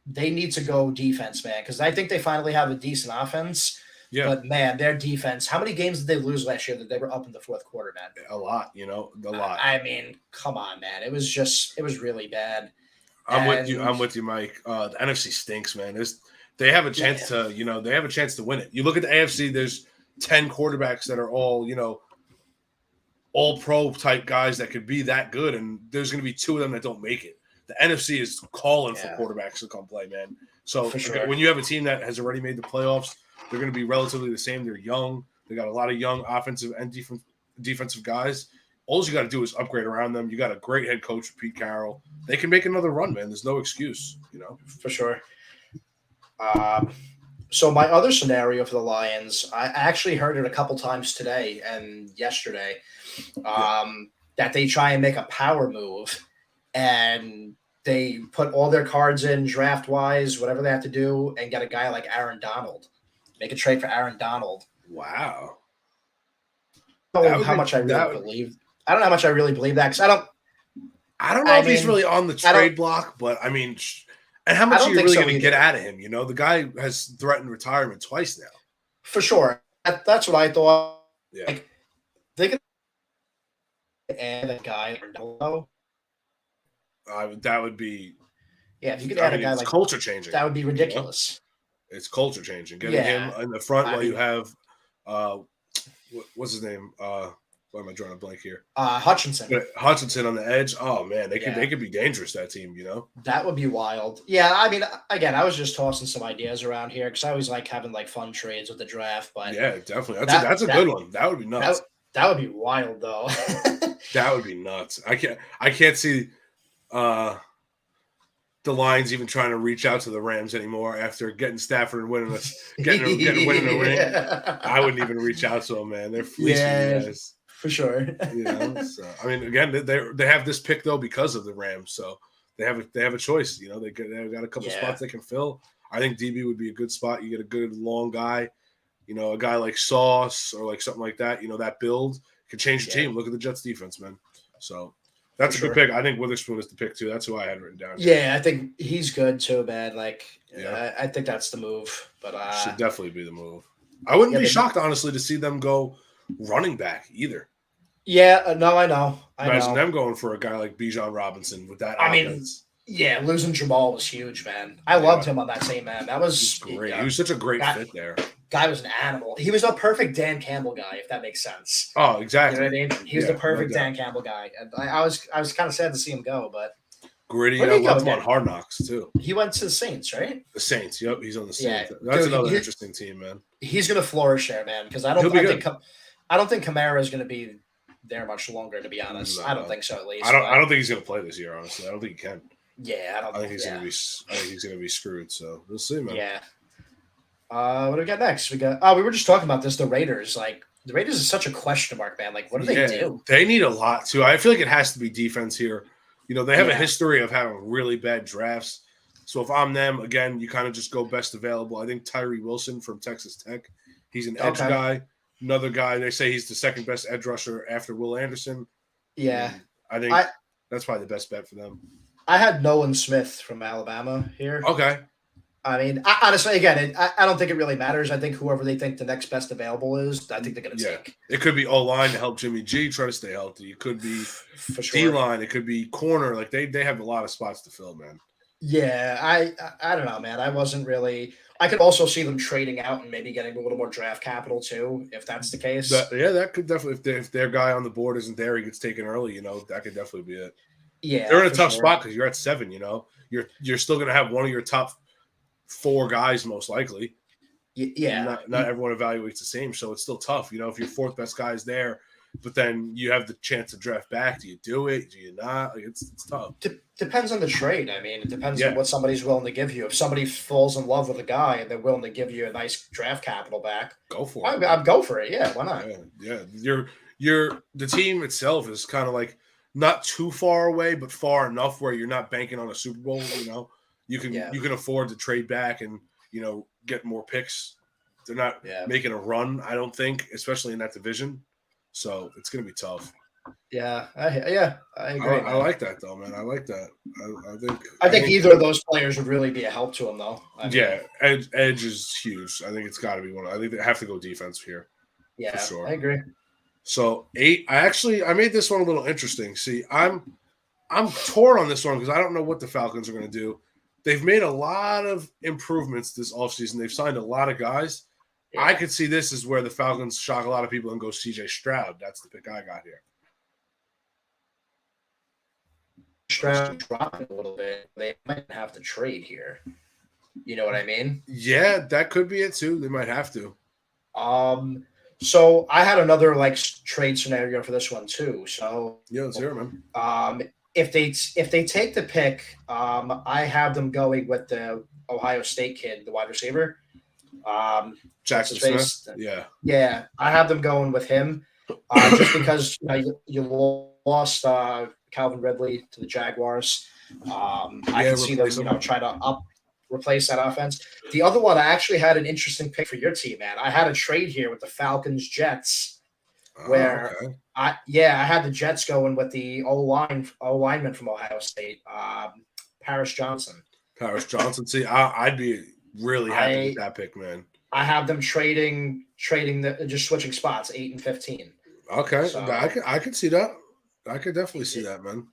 they need to go defense, man, because I think they finally have a decent offense. Yeah, But man, their defense. How many games did they lose last year that they were up in the fourth quarter, man? a lot. A lot. I mean, come on, man. It was really bad. I'm with you. And I'm with you, Mike. The NFC stinks, man. They have a chance yeah, to, they have a chance to win it. You look at the AFC. There's 10 quarterbacks that are all pro type guys that could be that good, and there's going to be 2 of them that don't make it. The NFC is calling for quarterbacks to come play, man. So for sure. when you have a team that has already made the playoffs, they're going to be relatively the same. They're young. They got a lot of young offensive and defensive guys. All you got to do is upgrade around them. You got a great head coach, Pete Carroll. They can make another run, man. There's no excuse, For sure. So my other scenario for the Lions, I actually heard it a couple times today and yesterday, that they try and make a power move, and they put all their cards in draft wise, whatever they have to do, and get a guy like Aaron Donald. Make a trade for Aaron Donald. Wow. I don't know how much I really believe. I don't know how much I really believe that, because I don't know if he's really on the trade block, but I mean, and how much are you really going to get out of him? The guy has threatened retirement twice now. For sure. That's what I thought. Yeah. Like, they could add a guy or that would be. Yeah, if you could add a guy like culture changing. That would be ridiculous. It's culture changing. Getting him in the front while you have, what's his name? Why am I drawing a blank here? Hutchinson. Hutchinson on the edge. Oh man, they could be dangerous. That team, That would be wild. Yeah, I mean, again, I was just tossing some ideas around here because I always like having fun trades with the draft. But yeah, definitely, that's a good one. That would be nuts. That would be wild, though. That would be nuts. I can't see the Lions even trying to reach out to the Rams anymore after getting Stafford and winning winning a ring. I wouldn't even reach out to them, man. They're fleecing you guys. For sure. So I mean, again, they have this pick though because of the Rams, so they have a choice. They've got a couple spots they can fill. I think DB would be a good spot. You get a good long guy, a guy like Sauce or like something like that. That build can change the team. Look at the Jets defense, man. So that's a good pick. I think Witherspoon is the pick too. That's who I had written down. Yeah, I think he's good too, man. I think that's the move. But should definitely be the move. I wouldn't be shocked, honestly, to see them go running back either. Yeah, no, I know. Imagine them going for a guy like Bijan Robinson with that offense. Yeah, losing Jamal was huge, man. I loved him on that team, man. That was great. He was such a great fit there. Guy was an animal. He was a perfect Dan Campbell guy, if that makes sense. Oh, exactly. You know what I mean? He was the perfect Dan Campbell guy. And I was kind of sad to see him go, but gritty. I loved him on Hard Knocks too. He went to the Saints, right? The Saints. Yep, he's on the Saints. That's another interesting team, man. He's gonna flourish there, man. Because I don't think Kamara is gonna be there much longer. To be honest, I don't think so. At least I don't think he's gonna play this year. Honestly, I don't think he can. Yeah, I think he's gonna be. I think he's gonna be screwed. So we'll see, man. Yeah. What do we got next? We were just talking about this. The Raiders, the Raiders is such a question mark, man. What do they do? They need a lot too. I feel like it has to be defense here. They have a history of having really bad drafts. So if I'm them, again, you kind of just go best available. I think Tyree Wilson from Texas Tech. He's an edge guy. Another guy, they say he's the second best edge rusher after Will Anderson. Yeah. I think that's probably the best bet for them. I had Nolan Smith from Alabama here. Okay. I mean, honestly, again, I don't think it really matters. I think whoever they think the next best available is, I think they're going to take. It could be O-line to help Jimmy G try to stay healthy. It could be D-line. It could be corner. They have a lot of spots to fill, man. Yeah, I don't know, man. I wasn't really – I could also see them trading out and maybe getting a little more draft capital too, if that's the case. That could definitely – if their guy on the board isn't there, he gets taken early, that could definitely be it. Yeah. They're in a tough spot because you're at 7, You're still going to have one of your top 4 guys most likely. Yeah. Not everyone evaluates the same, so it's still tough. If your 4th best guy is there, but then you have the chance to draft back. Do you do it? Do you not? It's tough. Depends on the trade. I mean, it depends on what somebody's willing to give you. If somebody falls in love with a guy and they're willing to give you a nice draft capital back, go for it. I'd go for it. Yeah, why not? Yeah. The team itself is kind of not too far away, but far enough where you're not banking on a Super Bowl. You can afford to trade back and get more picks. They're not making a run, I don't think, especially in that division. So it's going to be tough. I agree. I Man. like that though, man. I like that. I think either of those players would really be a help to him, though. Yeah, edge is huge. I think it's got to be one. I think they have to go defense here. Yeah, for sure. I agree. So 8. I made this one a little interesting. See, I'm torn on this one because I don't know what the Falcons are going to do. They've made a lot of improvements this offseason. They've signed a lot of guys. Yeah. I could see this is where the Falcons shock a lot of people and go CJ Stroud. That's the pick I got here. Stroud dropping a little bit. They might have to trade here. You know what I mean? Yeah, that could be it too. They might have to. So I had another trade scenario for this one too. So yeah, let's hear it, man. If they take the pick, I have them going with the Ohio State kid, the wide receiver. Jackson Smith. Yeah, I have them going with him just because you lost Calvin Ridley to the Jaguars. I can see them try to replace that offense. The other one, I actually had an interesting pick for your team, man. I had a trade here with the Falcons Jets, where I had the Jets going with the lineman from Ohio State, Paris Johnson. See, I'd be really happy with that pick, man. I have them trading just switching spots, 8 and 15. Okay, so, I could see that. I could definitely see that, man.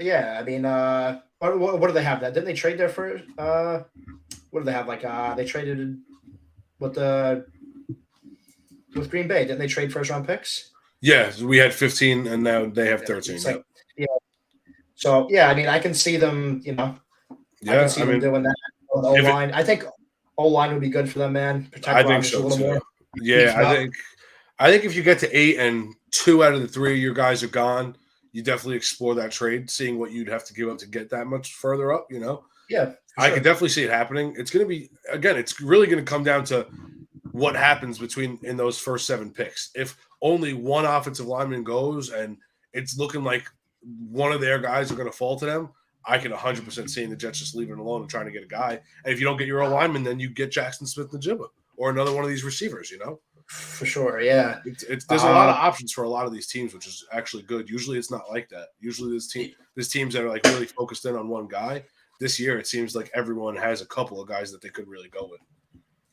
Yeah, I mean, what do they have? That didn't they trade there for? What do they have? They traded with Green Bay. Didn't they trade first round picks? Yeah, we had 15, and now they have 13. Yeah. So yeah, I mean, I can see them. I can see them doing that. O-line. I think O-line would be good for them, man. Protect Rodgers a little more. Yeah, I think if you get to 8 and 2 out of the 3 of your guys are gone, you definitely explore that trade, seeing what you'd have to give up to get that much further up, Yeah. I could definitely see it happening. It's going to be, again, it's really going to come down to what happens in those first 7 picks. If only one offensive lineman goes and it's looking like one of their guys are going to fall to them, I can 100% see the Jets just leaving it alone and trying to get a guy. And if you don't get your lineman, then you get Jackson Smith-Njigba or another one of these receivers, For sure, yeah. There's a lot of options for a lot of these teams, which is actually good. Usually it's not like that. Usually there's teams that are really focused in on one guy. This year it seems like everyone has a couple of guys that they could really go with.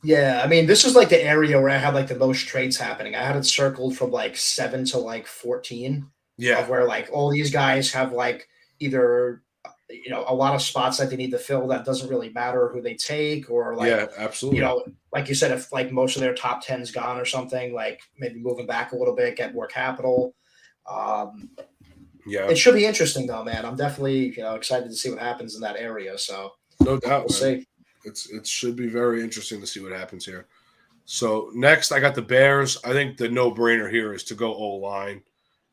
Yeah, I mean, this is the area where I had the most trades happening. I had it circled from 7 to 14. Yeah. Of where all these guys have either a lot of spots that they need to fill that doesn't really matter who they take or yeah, absolutely. Like you said, if most of their top 10's gone or something, maybe moving back a little bit, get more capital. Yeah, it should be interesting though, man. I'm definitely excited to see what happens in that area. So no doubt, we'll see. It should be very interesting to see what happens here. So next, I got the Bears. I think the no-brainer here is to go O-line.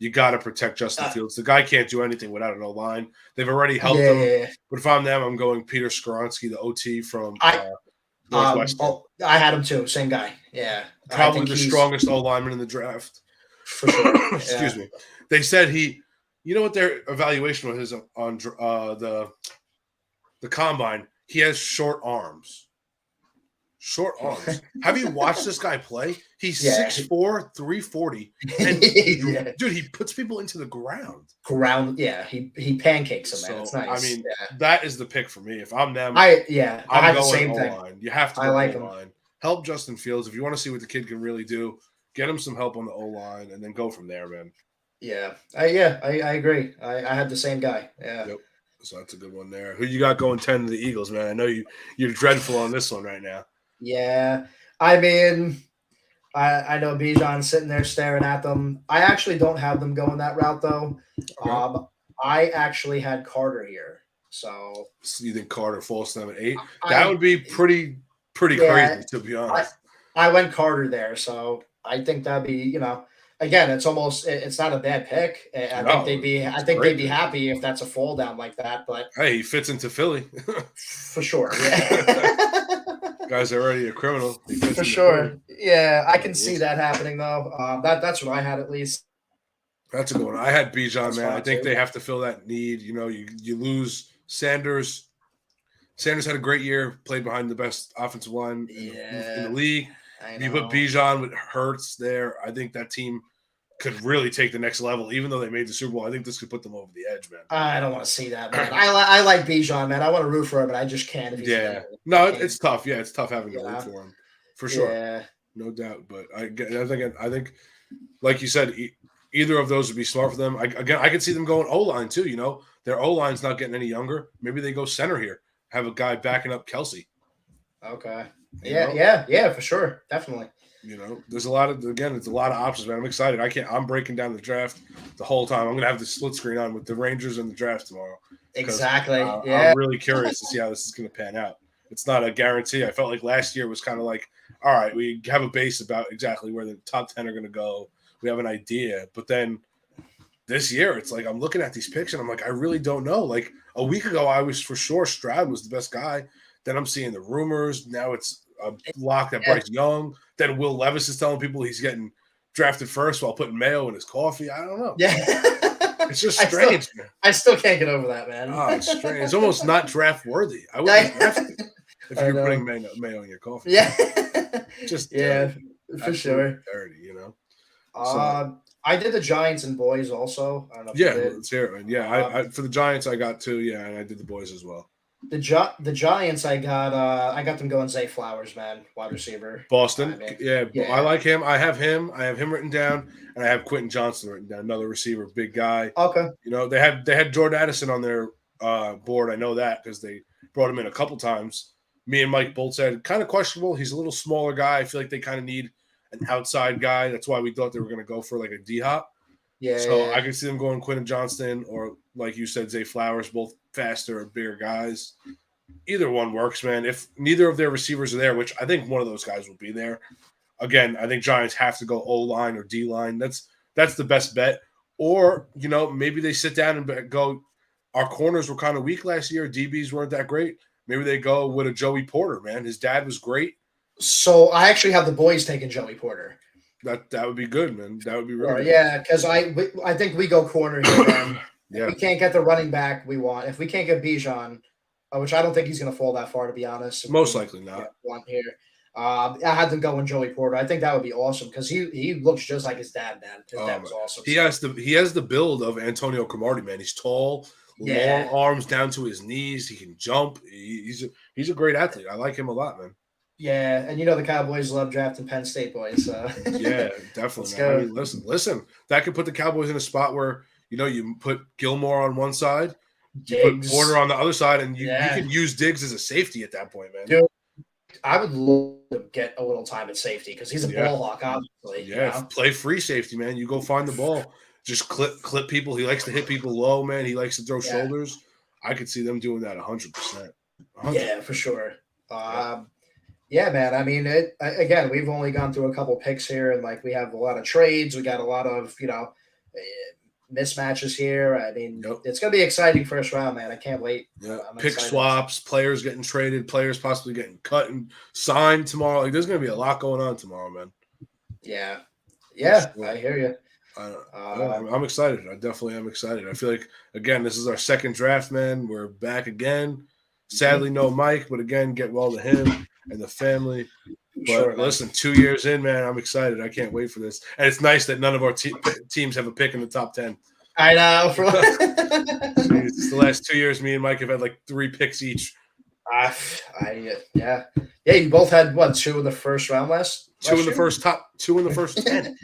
You got to protect Justin Fields. The guy can't do anything without an O-line. They've already helped him. Yeah. But if I'm them, I'm going Peter Skoronski, the OT from Northwestern. I had him too. Same guy. Yeah. Probably the strongest O-lineman in the draft. For sure. Excuse me. They said you know what their evaluation was on the combine? He has short arms. Short arms. Have you watched this guy play? He's 6'4", 340. And dude, he puts people into the ground. Yeah. He pancakes them, man. It's nice. I mean, that is the pick for me. If I'm them, I'm going the same O-line. thing. You have to go O-line. Him. Help Justin Fields. If you want to see what the kid can really do, get him some help on the O-line and then go from there, man. Yeah. I agree. I had the same guy. Yeah. Yep. So that's a good one there. Who you got going 10 to the Eagles, man? I know you're dreadful on this one right now. Yeah. I mean, I know Bijan's sitting there staring at them. I actually don't have them going that route, though. Okay. I actually had Carter here. So you think Carter falls to them at 8? That would be pretty crazy, to be honest. I went Carter there, so I think that'd be, again, it's not a bad pick. I think they'd be happy if that's a fall down like that. But hey, he fits into Philly for sure. Yeah. Guy's already a criminal. For sure. Yeah, I can see that happening though. That's what I had at least. That's a good one. I had Bijan, man. I think they have to fill that need. You lose Sanders. Sanders had a great year, played behind the best offensive line in the league. You put Bijan with Hurts there. I think that team could really take the next level. Even though they made the Super Bowl, I think this could put them over the edge, man. I don't want to see that, man. I like Bijan, man. I want to root for him, but I just can't. If he's Yeah, available. no, I can't. it's tough. Yeah, it's tough having to root Yeah. for him for sure, Yeah. no doubt. But I think, like you said, either of those would be smart for them. I could see them going O-line too. You know, their O-line's not getting any younger. Maybe they go center here, have a guy backing up Kelsey. Okay. You know? Yeah, for sure. Definitely. You know, there's a lot of options, man. I'm excited. I'm breaking down the draft the whole time. I'm gonna have the split screen on with the Rangers and the draft tomorrow. Exactly. Yeah. I'm really curious to see how this is gonna pan out. It's not a guarantee. I felt like last year was kind of like, all right, we have a base about exactly where the top 10 are gonna go. We have an idea, but then this year it's like I'm looking at these picks and I'm like, I really don't know. Like a week ago, I was for sure Stroud was the best guy. Then I'm seeing the rumors. Now it's a lock that Bryce Young. Then Will Levis is telling people he's getting drafted first while putting mayo in his coffee. I don't know. Yeah. It's just strange, man. I still can't get over that, man. Oh, it's strange. It's almost not draft worthy. I wouldn't draft it if you're putting mayo in your coffee. Yeah. Just for absolutely sure. dirty, you know. I did the Giants and boys also. I don't know if you did. Let's hear it, man. Yeah, I for the Giants I got two. Yeah, and I did the boys as well. The Giants, I got them going Zay Flowers, man, wide receiver. Boston, Yeah. I like him. I have him written down, and I have Quentin Johnson written down. Another receiver, big guy. Okay. You know, they had Jordan Addison on their board. I know that because they brought him in a couple times. Me and Mike both said kind of questionable. He's a little smaller guy. I feel like they kind of need an outside guy. That's why we thought they were going to go for like a D-Hop. Yeah. So I can see them going Quentin Johnston or, like you said, Zay Flowers, both faster or bigger guys. Either one works, man. If neither of their receivers are there, which I think one of those guys will be there. Again, I think Giants have to go O-line or D-line. That's the best bet. Or, you know, maybe they sit down and go, our corners were kind of weak last year. DBs weren't that great. Maybe they go with a Joey Porter, man. His dad was great. So I actually have the boys taking Joey Porter. That would be good, man. That would be really good. Yeah, because I think we go corner here, man. Yeah. If we can't get the running back we want. If we can't get Bijan, which I don't think he's going to fall that far, to be honest. Most likely not. One here. I had them going Joey Porter. I think that would be awesome because he looks just like his dad, man. His dad was awesome. He has the build of Antonio Cromartie, man. He's tall, long arms down to his knees. He can jump. He's a great athlete. I like him a lot, man. Yeah, and you know the Cowboys love drafting Penn State boys. So. Yeah, definitely. I mean, listen. That could put the Cowboys in a spot where you put Gilmore on one side, you put Porter on the other side, and you can use Diggs as a safety at that point, man. Dude, I would love to get a little time at safety because he's a ball hawk, obviously. Yeah, play free safety, man. You go find the ball, just clip people. He likes to hit people low, man. He likes to throw shoulders. I could see them doing that 100%. Yeah, for sure. Yeah, man. I mean, again, we've only gone through a couple picks here, and like we have a lot of trades. We got a lot of mismatches here. I mean, It's gonna be exciting first round, man. I can't wait. Yeah, pick swaps, players getting traded, players possibly getting cut and signed tomorrow. Like, there's gonna be a lot going on tomorrow, man. Yeah, I hear you. I'm excited. I definitely am excited. I feel like again, this is our second draft, man. We're back again. Sadly, no Mike, but again, get well to him and the family. But listen, 2 years in, man, I'm excited. I can't wait for this. And it's nice that none of our teams have a pick in the top 10. I know. It's the last 2 years, me and Mike have had like 3 picks each. Yeah. You both had what, 2 in the first round last? 2 in the first 10.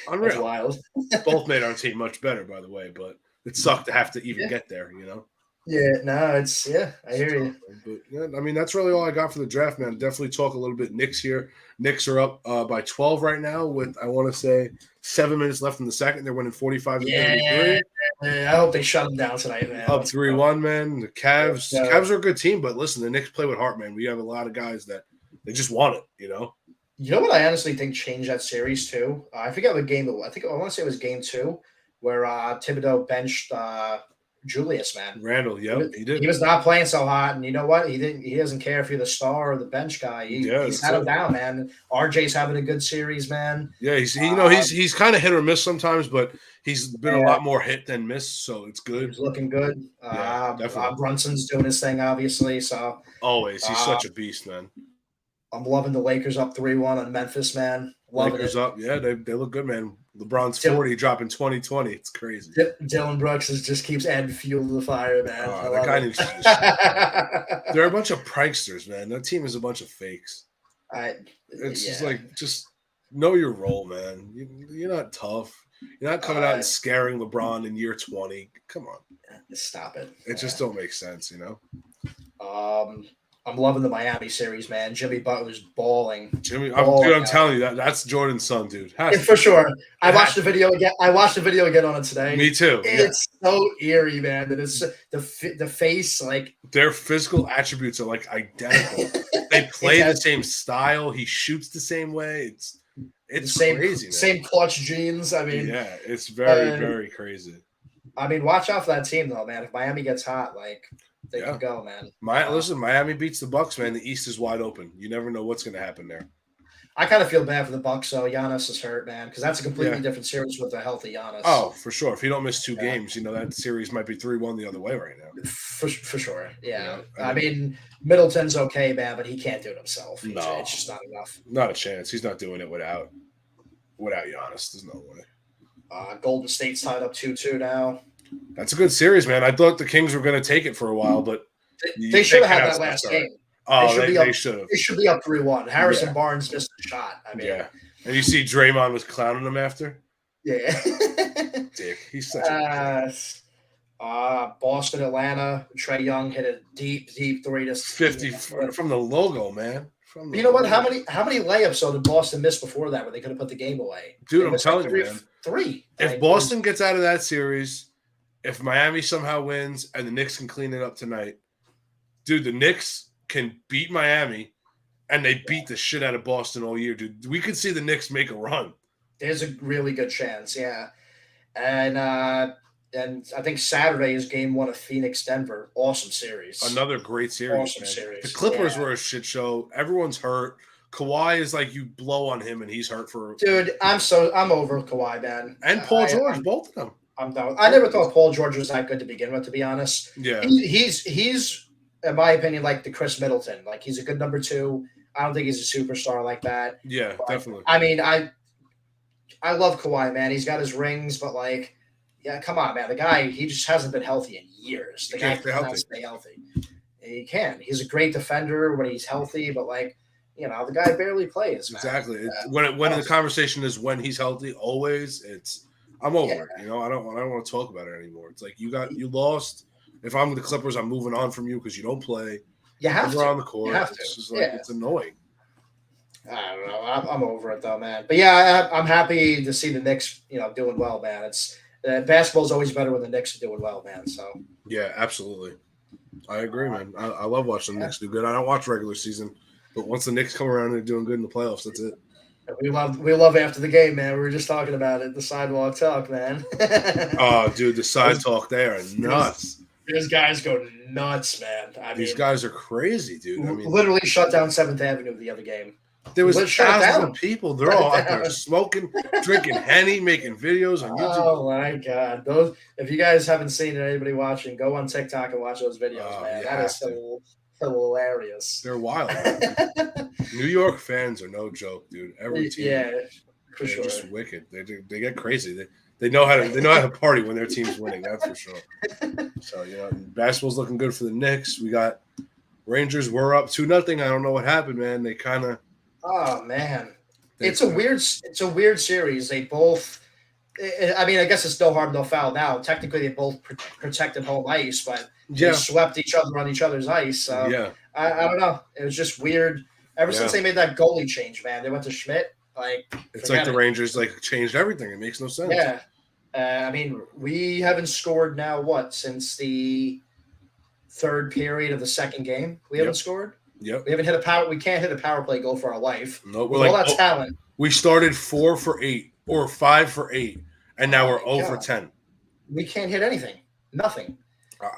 Unreal. That's wild. Both made our team much better, by the way, but it sucked to have to even get there, Yeah, no, I hear you. But yeah, I mean, that's really all I got for the draft, man. Definitely talk a little bit Knicks here. Knicks are up by 12 right now with, I want to say, 7 minutes left in the second. They're winning 45-33. I hope they shut them down tonight, man. Up 3-1, man. The Cavs are a good team, but listen, the Knicks play with heart, man. We have a lot of guys that they just want it, You know what I honestly think changed that series too? I forget what game it was. I want to say it was game 2 where Thibodeau benched Julius, man. Randall, he did. He was not playing so hot, and you know what? He doesn't care if you're the star or the bench guy. He's settled down, man. RJ's having a good series, man. Yeah, he's kind of hit or miss sometimes, but he's been a lot more hit than miss, so it's good. He's looking good. Definitely. Brunson's doing his thing, obviously. So always, he's such a beast, man. I'm loving the Lakers up 3-1 on Memphis, man. Lakers up, yeah, they look good, man. LeBron's Dylan- 40, dropping 2020. It's crazy. Dylan Brooks just keeps adding fuel to the fire, man. Oh, that guy needs to just they're a bunch of pranksters, man. That team is a bunch of fakes. It's just like, just know your role, man. You're not tough. You're not coming out and scaring LeBron in year 20. Come on. Stop it. It just don't make sense, you know? I'm loving the Miami series, man. Jimmy Butler's balling. Dude, I'm telling you, that's Jordan's son, dude. Yeah, for sure. I watched the video again. On it today. Me too. It's so eerie, man. That it's the face, like their physical attributes are like identical. They play the same style. He shoots the same way. It's crazy, man. Same clutch jeans. I mean, yeah, it's very, very crazy. I mean, watch out for that team, though, man. If Miami gets hot, like they can go, man. Listen, Miami beats the Bucks, man. The East is wide open. You never know what's going to happen there. I kind of feel bad for the Bucks, so Giannis is hurt, man, because that's a completely different series with a healthy Giannis. Oh, for sure. If you don't miss 2 games, that series might be 3-1 the other way right now. For sure, yeah. I mean, Middleton's okay, man, but he can't do it himself. No, it's just not enough. Not a chance. He's not doing it without Giannis. There's no way. Golden State's tied up 2-2 now. That's a good series, man. I thought the Kings were going to take it for a while, but they should have had that last game. Oh, they should have. They should be up 3-1. Harrison Barnes missed a shot. I mean, and you see Draymond was clowning him after. Yeah, dick. He's such a Boston, Atlanta. Trae Young hit a deep 3 to 50 from the logo, man. You know what? How many layups did Boston miss before that where they could have put the game away? Dude, I'm telling you, man. 3. If Boston gets out of that series, if Miami somehow wins and the Knicks can clean it up tonight, dude, the Knicks can beat Miami and they beat the shit out of Boston all year, dude. We could see the Knicks make a run. There's a really good chance, yeah. And I think Saturday is game 1 of Phoenix-Denver. Awesome series. Another great series, awesome man. Series. The Clippers were a shit show. Everyone's hurt. Kawhi is like, you blow on him and he's hurt for. Dude, I'm over Kawhi, man. And Paul George, both of them. I'm done. I never thought Paul George was that good to begin with, to be honest. Yeah, he's in my opinion like the Chris Middleton. Like he's a good number 2. I don't think he's a superstar like that. Yeah, but definitely. I mean, I love Kawhi, man. He's got his rings, but like, yeah, come on, man. The guy, he just hasn't been healthy in years. The guy cannot stay healthy. He can. He's a great defender when he's healthy, but like, the guy barely plays. Man. Exactly. When the conversation is when he's healthy, always I'm over it. I don't want to talk about it anymore. It's like you lost. If I'm the Clippers, I'm moving on from you because you don't play. You have to. On the court. You have to. It's just like it's annoying. I don't know. I'm over it though, man. But yeah, I'm happy to see the Knicks, doing well, man. It's basketball's always better when the Knicks are doing well, man. So yeah, absolutely. I agree, man. I love watching the Knicks do good. I don't watch regular season, but once the Knicks come around and they're doing good in the playoffs, that's it. We love after the game, man. We were just talking about it, the sidewalk talk, man. Oh, dude, the side talk, they are nuts. These guys go nuts, man. These guys are crazy, dude. I mean, literally shut down 7th Avenue the other game. There was thousands of people. They're all out there smoking, drinking Henny, making videos on YouTube. Oh my God! If you guys haven't seen it, anybody watching, go on TikTok and watch those videos, man. That is hilarious. They're wild. New York fans are no joke, dude. Every team, for sure, just wicked. They get crazy. They know how to party when their team's winning. That's for sure. So basketball's looking good for the Knicks. We got Rangers. We're up 2-0. I don't know what happened, man. They kind of. Oh man, it's a weird series. They both. I mean, I guess it's no harm, no foul. Now, technically, they both protected home ice, but they swept each other on each other's ice. So I don't know. It was just weird. Ever since they made that goalie change, man, they went to Schmidt. It's like the Rangers changed everything. It makes no sense. Yeah, I mean, we haven't scored now. What, since the 3rd period of the 2nd game? We haven't scored. Yep. We haven't hit a power. We can't hit a power play goal for our life. No, we're all that talent. We started 4 for 8 or 5 for 8, and now we're 0 for 10. We can't hit anything. Nothing.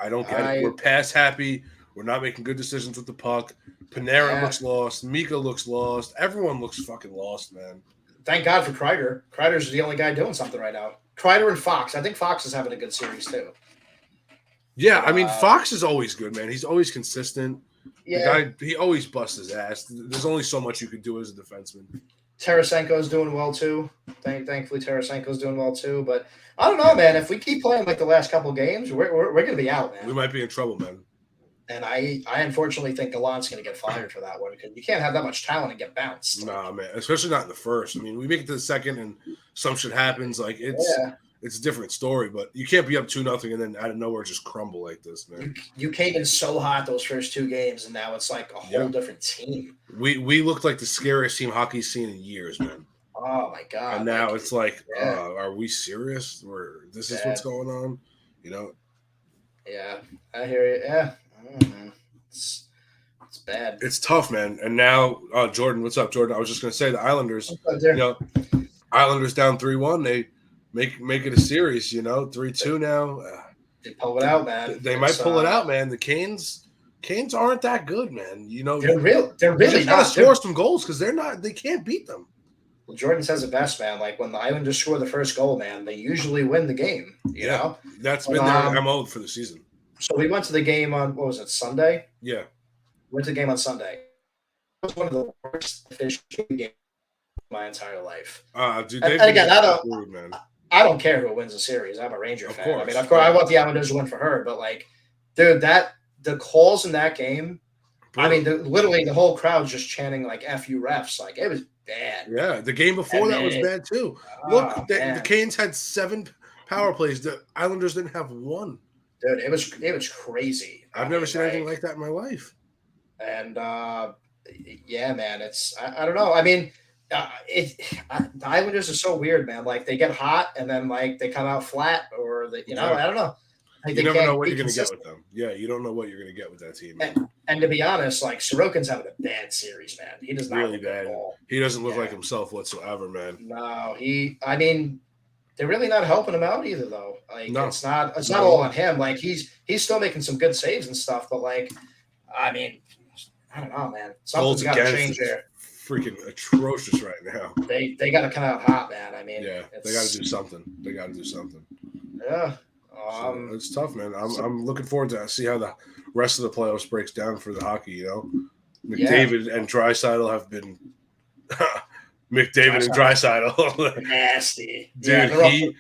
I don't get it. We're pass happy. We're not making good decisions with the puck. Panarin looks lost. Mika looks lost. Everyone looks fucking lost, man. Thank God for Kreider. Kreider's the only guy doing something right now. Kreider and Fox. I think Fox is having a good series too. Yeah, I mean, Fox is always good, man. He's always consistent. Yeah. The guy, he always busts his ass. There's only so much you can do as a defenseman. Tarasenko's doing well too. Thankfully, Tarasenko's doing well too. But I don't know, man. If we keep playing like the last couple games, we're going to be out, man. We might be in trouble, man. And I unfortunately think Gallant's going to get fired for that one because you can't have that much talent and get bounced. Nah, man. Especially not in the first. I mean, we make it to the second and some shit happens. Like it's a different story, but you can't be up 2-0 and then out of nowhere just crumble like this, man. You came in so hot those first two games, and now it's like a whole different team. We looked like the scariest team hockey's seen in years, man. Oh my god! And now it's like, are we serious? This is what's going on, you know? Yeah, I hear you. Yeah, it's bad. It's tough, man. And now, Jordan, what's up, Jordan? I was just gonna say the Islanders. Islanders down 3-1. They make it a series, 3-2 now. They pull it out, man. They might pull it out, man. The Canes aren't that good, man. They're really not. Score some goals because they're not. They can't beat them. Well, Jordan says it best, man. Like when the Islanders score the first goal, man, they usually win the game. You know, that's been their MO for the season. So we went to the game on Sunday? Yeah, went to the game on Sunday. It was one of the worst officiating games of my entire life. Dude, I don't care who wins the series. I'm a Ranger fan. Course. I mean, of course, I want the Islanders to win for her, but like, dude, the calls in that game. Bro. I mean, literally the whole crowd's just chanting like "F you refs." Like it was bad. Yeah, the game before that was bad too. Look, the Canes had 7 power plays. The Islanders didn't have 1. Dude, it was crazy. I've never seen anything like that in my life. And yeah, man, it's I don't know. I mean. The Islanders are so weird, man. Like they get hot and then like they come out flat, or I don't know. Like, you never know what you're going to get with them. Yeah, you don't know what you're going to get with that team. And to be honest, like Sorokin's having a bad series, man. He does not really look bad. He doesn't look like himself whatsoever, man. No, I mean, they're really not helping him out either, though. Like it's not all on him. Like he's still making some good saves and stuff, but like, I mean, I don't know, man. Something's got to change there. Freaking atrocious right now. They got to come out hot, man. I mean, they got to do something. Yeah, so it's tough, man. I'm looking forward to see how the rest of the playoffs breaks down for the hockey. McDavid and Draisaitl have been McDavid and Draisaitl nasty, dude.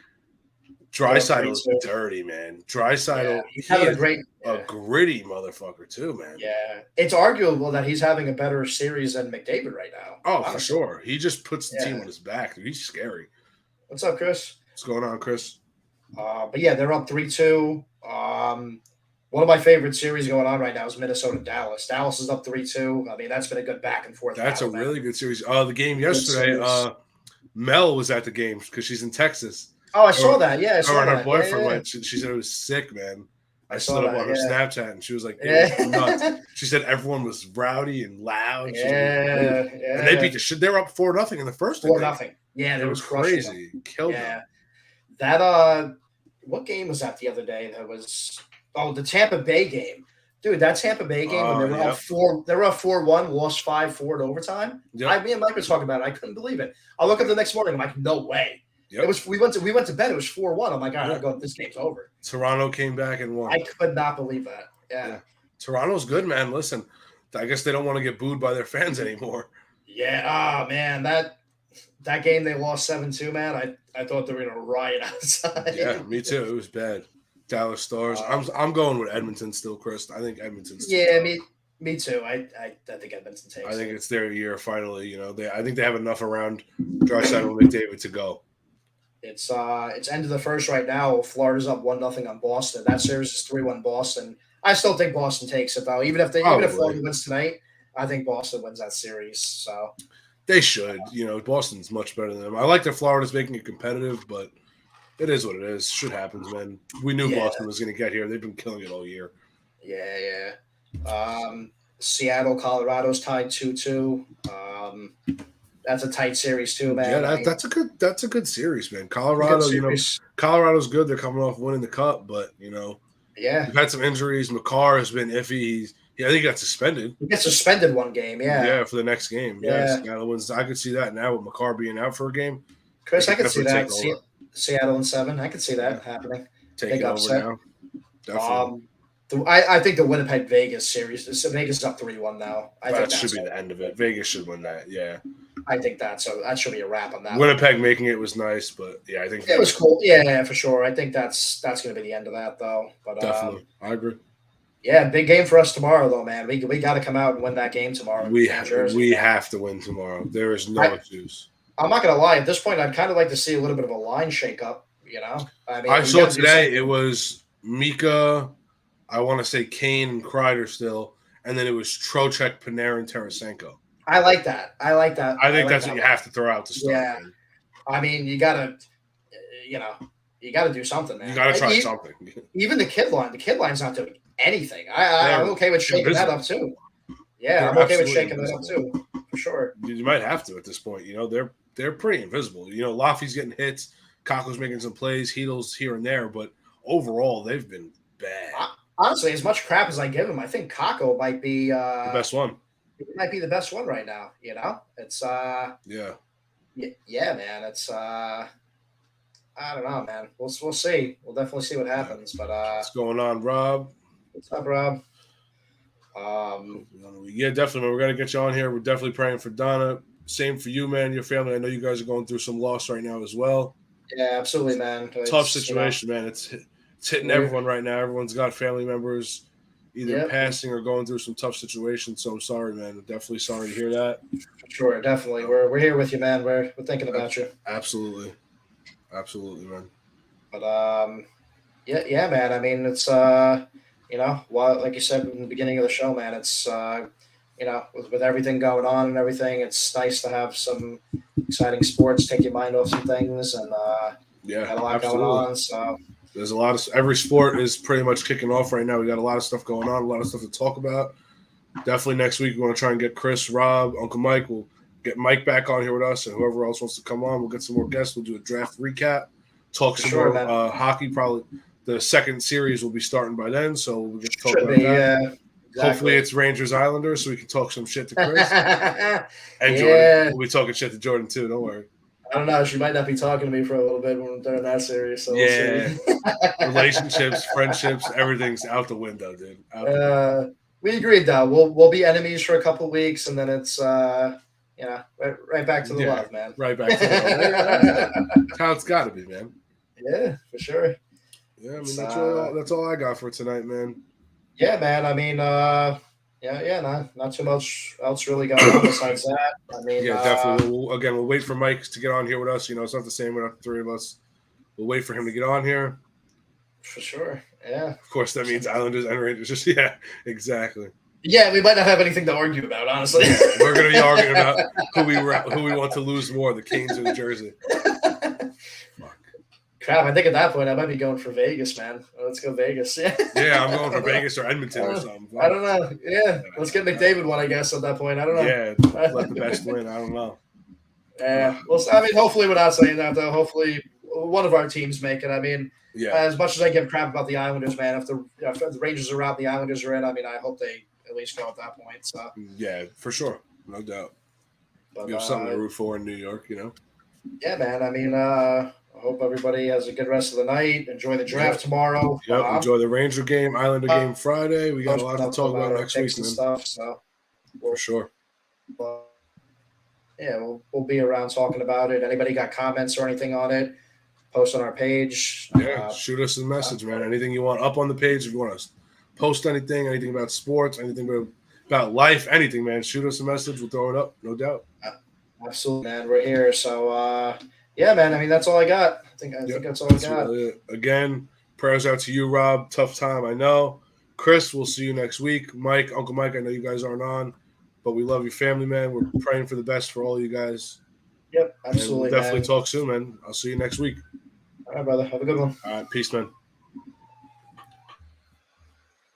Draisaitl is dirty, man. Draisaitl, he's having a gritty motherfucker too, man. Yeah, it's arguable that he's having a better series than McDavid right now. Oh, honestly. For sure. He just puts the team on his back, dude. He's scary. What's up, Chris? What's going on, Chris? But yeah, they're up 3-2. One of my favorite series going on right now is Minnesota-Dallas. Dallas is up 3-2. I mean, that's been a good back and forth. That's a really good series. The game yesterday, Mel was at the game because she's in Texas. Oh, I saw that. Yeah, I saw her that. boyfriend went. She said it was sick, man. I stood up on her Snapchat and she was like, it was nuts. She said everyone was rowdy and loud. And they beat the shit. They were up 4-0 in the first. 4-0. Yeah, it was crazy. Killed them. That what game was that the other day? That was the Tampa Bay game. Dude, that Tampa Bay game when they were up 4-1, lost 5-4 in overtime. Yep. Me and Mike were talking about it. I couldn't believe it. I look up the next morning. I'm like, no way. Yep. It was. We went to bed. It was 4-1. I'm like, all right, I go. This game's over. Toronto came back and won. I could not believe that. Yeah. Toronto's good, man. Listen, I guess they don't want to get booed by their fans anymore. Yeah. Oh man, that game they lost 7-2. Man, I thought they were gonna riot outside. Yeah, me too. It was bad. Dallas Stars. I'm going with Edmonton still, Chris. I think Edmonton's. Yeah, me too. I think Edmonton takes. I think it's their year finally. I think they have enough around Draisaitl and McDavid to go. It's end of the first right now. Florida's up 1-0 on Boston. That series is 3-1 Boston. I still think Boston takes it though. Even if Florida wins tonight, I think Boston wins that series. So they should. Boston's much better than them. I like that Florida's making it competitive, but it is what it is. Shit happens, man. We knew Boston was going to get here. They've been killing it all year. Yeah. Seattle, Colorado's tied 2-2. That's a tight series too, man. Yeah, that's a good series, man. Colorado, Colorado's good. They're coming off winning the cup, but we've had some injuries. Makar has been iffy. I think he got suspended. He got suspended one game, yeah, for the next game. Yeah, I could see that now with Makar being out for a game. Chris, I could see that. Seattle in 7. I could see that happening. Take it over now. Definitely. I think the Winnipeg Vegas series. Vegas is up 3-1 now. That should be the end of it. Vegas should win that. Yeah. I think that should be a wrap on that. Winnipeg making it was nice, but yeah, I think It was cool. Yeah, for sure. I think that's going to be the end of that, though. But definitely, I agree. Yeah, big game for us tomorrow, though, man. We got to come out and win that game tomorrow. We have to win tomorrow. There is no excuse. I'm not going to lie. At this point, I'd kind of like to see a little bit of a line shakeup. You know, I mean, I saw today it was Mika. I want to say Kane and Kreider still, and then it was Trocheck, Panarin, Tarasenko. I like that. I think that's what you have to throw out to start. Yeah. Man. I mean, you got to, you got to do something, man. You got to try something. Even the kid line's not doing anything. I'm okay with shaking that up too. Yeah, I'm okay with shaking that up too, for sure. You might have to at this point. They're pretty invisible. Laffy's getting hits, Kakko's making some plays, Heedle's here and there, but overall they've been bad. Honestly, as much crap as I give him, I think Kakko might be the best one. It might be the best one right now. It's yeah, man. It's I don't know, man. We'll see. We'll definitely see what happens. But what's going on, Rob? What's up, Rob? Yeah, definitely, man. We're gonna get you on here. We're definitely praying for Donna. Same for you, man. Your family. I know you guys are going through some loss right now as well. Yeah, absolutely, man. Tough situation, man. It's hitting everyone right now. Everyone's got family members either passing or going through some tough situations. So I'm sorry, man. I'm definitely sorry to hear that. Sure, definitely. We're here with you, man. We're thinking about you. Absolutely, man. But yeah, man. I mean, it's like you said in the beginning of the show, man. It's with everything going on and everything, it's nice to have some exciting sports, take your mind off some things, and got a lot going on. So. There's a lot of every sport is pretty much kicking off right now. We got a lot of stuff going on, a lot of stuff to talk about. Definitely next week we want to try and get Chris, Rob, Uncle Mike. We'll get Mike back on here with us, and whoever else wants to come on. We'll get some more guests. We'll do a draft recap, talk some more hockey. Probably the second series will be starting by then, so we'll get to talk about that. Exactly. Hopefully it's Rangers Islanders, so we can talk some shit to Chris. And Jordan. We'll be talking shit to Jordan too. Don't worry. I don't know. She might not be talking to me for a little bit during that series. So we'll relationships, friendships, everything's out the window, dude. We agreed, though. We'll be enemies for a couple of weeks, and then it's right back to the love, man. Right back to the love. That's how it's got to be, man. Yeah, for sure. Yeah, I mean that's all I got for tonight, man. Yeah, man. I mean, not too much else really going on besides that. I mean, definitely. We'll wait for Mike to get on here with us. It's not the same without the three of us. We'll wait for him to get on here. For sure. Yeah. Of course, that means Islanders and Rangers. Yeah, exactly. Yeah, we might not have anything to argue about, honestly. We're going to be arguing about who we want to lose more, the Canes or the Jersey. Crap, I think at that point I might be going for Vegas, man. Let's go Vegas. Yeah, I'm going for Vegas or Edmonton or something. I don't know. Yeah, let's get McDavid one, I guess, at that point. I don't know. Yeah, let the best win. I don't know. Yeah, well, I mean, hopefully we're not saying that, though. Hopefully one of our teams make it. I mean, as much as I give crap about the Islanders, man, if the Rangers are out, the Islanders are in, I mean, I hope they at least go at that point. So yeah, for sure. No doubt. But, you have something to root for in New York, Yeah, man. I mean, I hope everybody has a good rest of the night. Enjoy the draft tomorrow. Yep, enjoy the Ranger game, Islander game Friday. We got a lot to talk about next week, man. Stuff, so for sure. We'll be around talking about it. Anybody got comments or anything on it, post on our page. Yeah, shoot us a message, man. Anything you want up on the page. If you want to post anything about sports, anything about life, anything, man, shoot us a message. We'll throw it up, no doubt. Absolutely, man. We're here. So, yeah, man. I mean, that's all I got. I think that's all I got. Really again, prayers out to you, Rob. Tough time, I know. Chris, we'll see you next week. Mike, Uncle Mike, I know you guys aren't on, but we love your family, man. We're praying for the best for all of you guys. Yep, absolutely. And we'll definitely talk soon, man. I'll see you next week. All right, brother. Have a good one. All right, peace, man.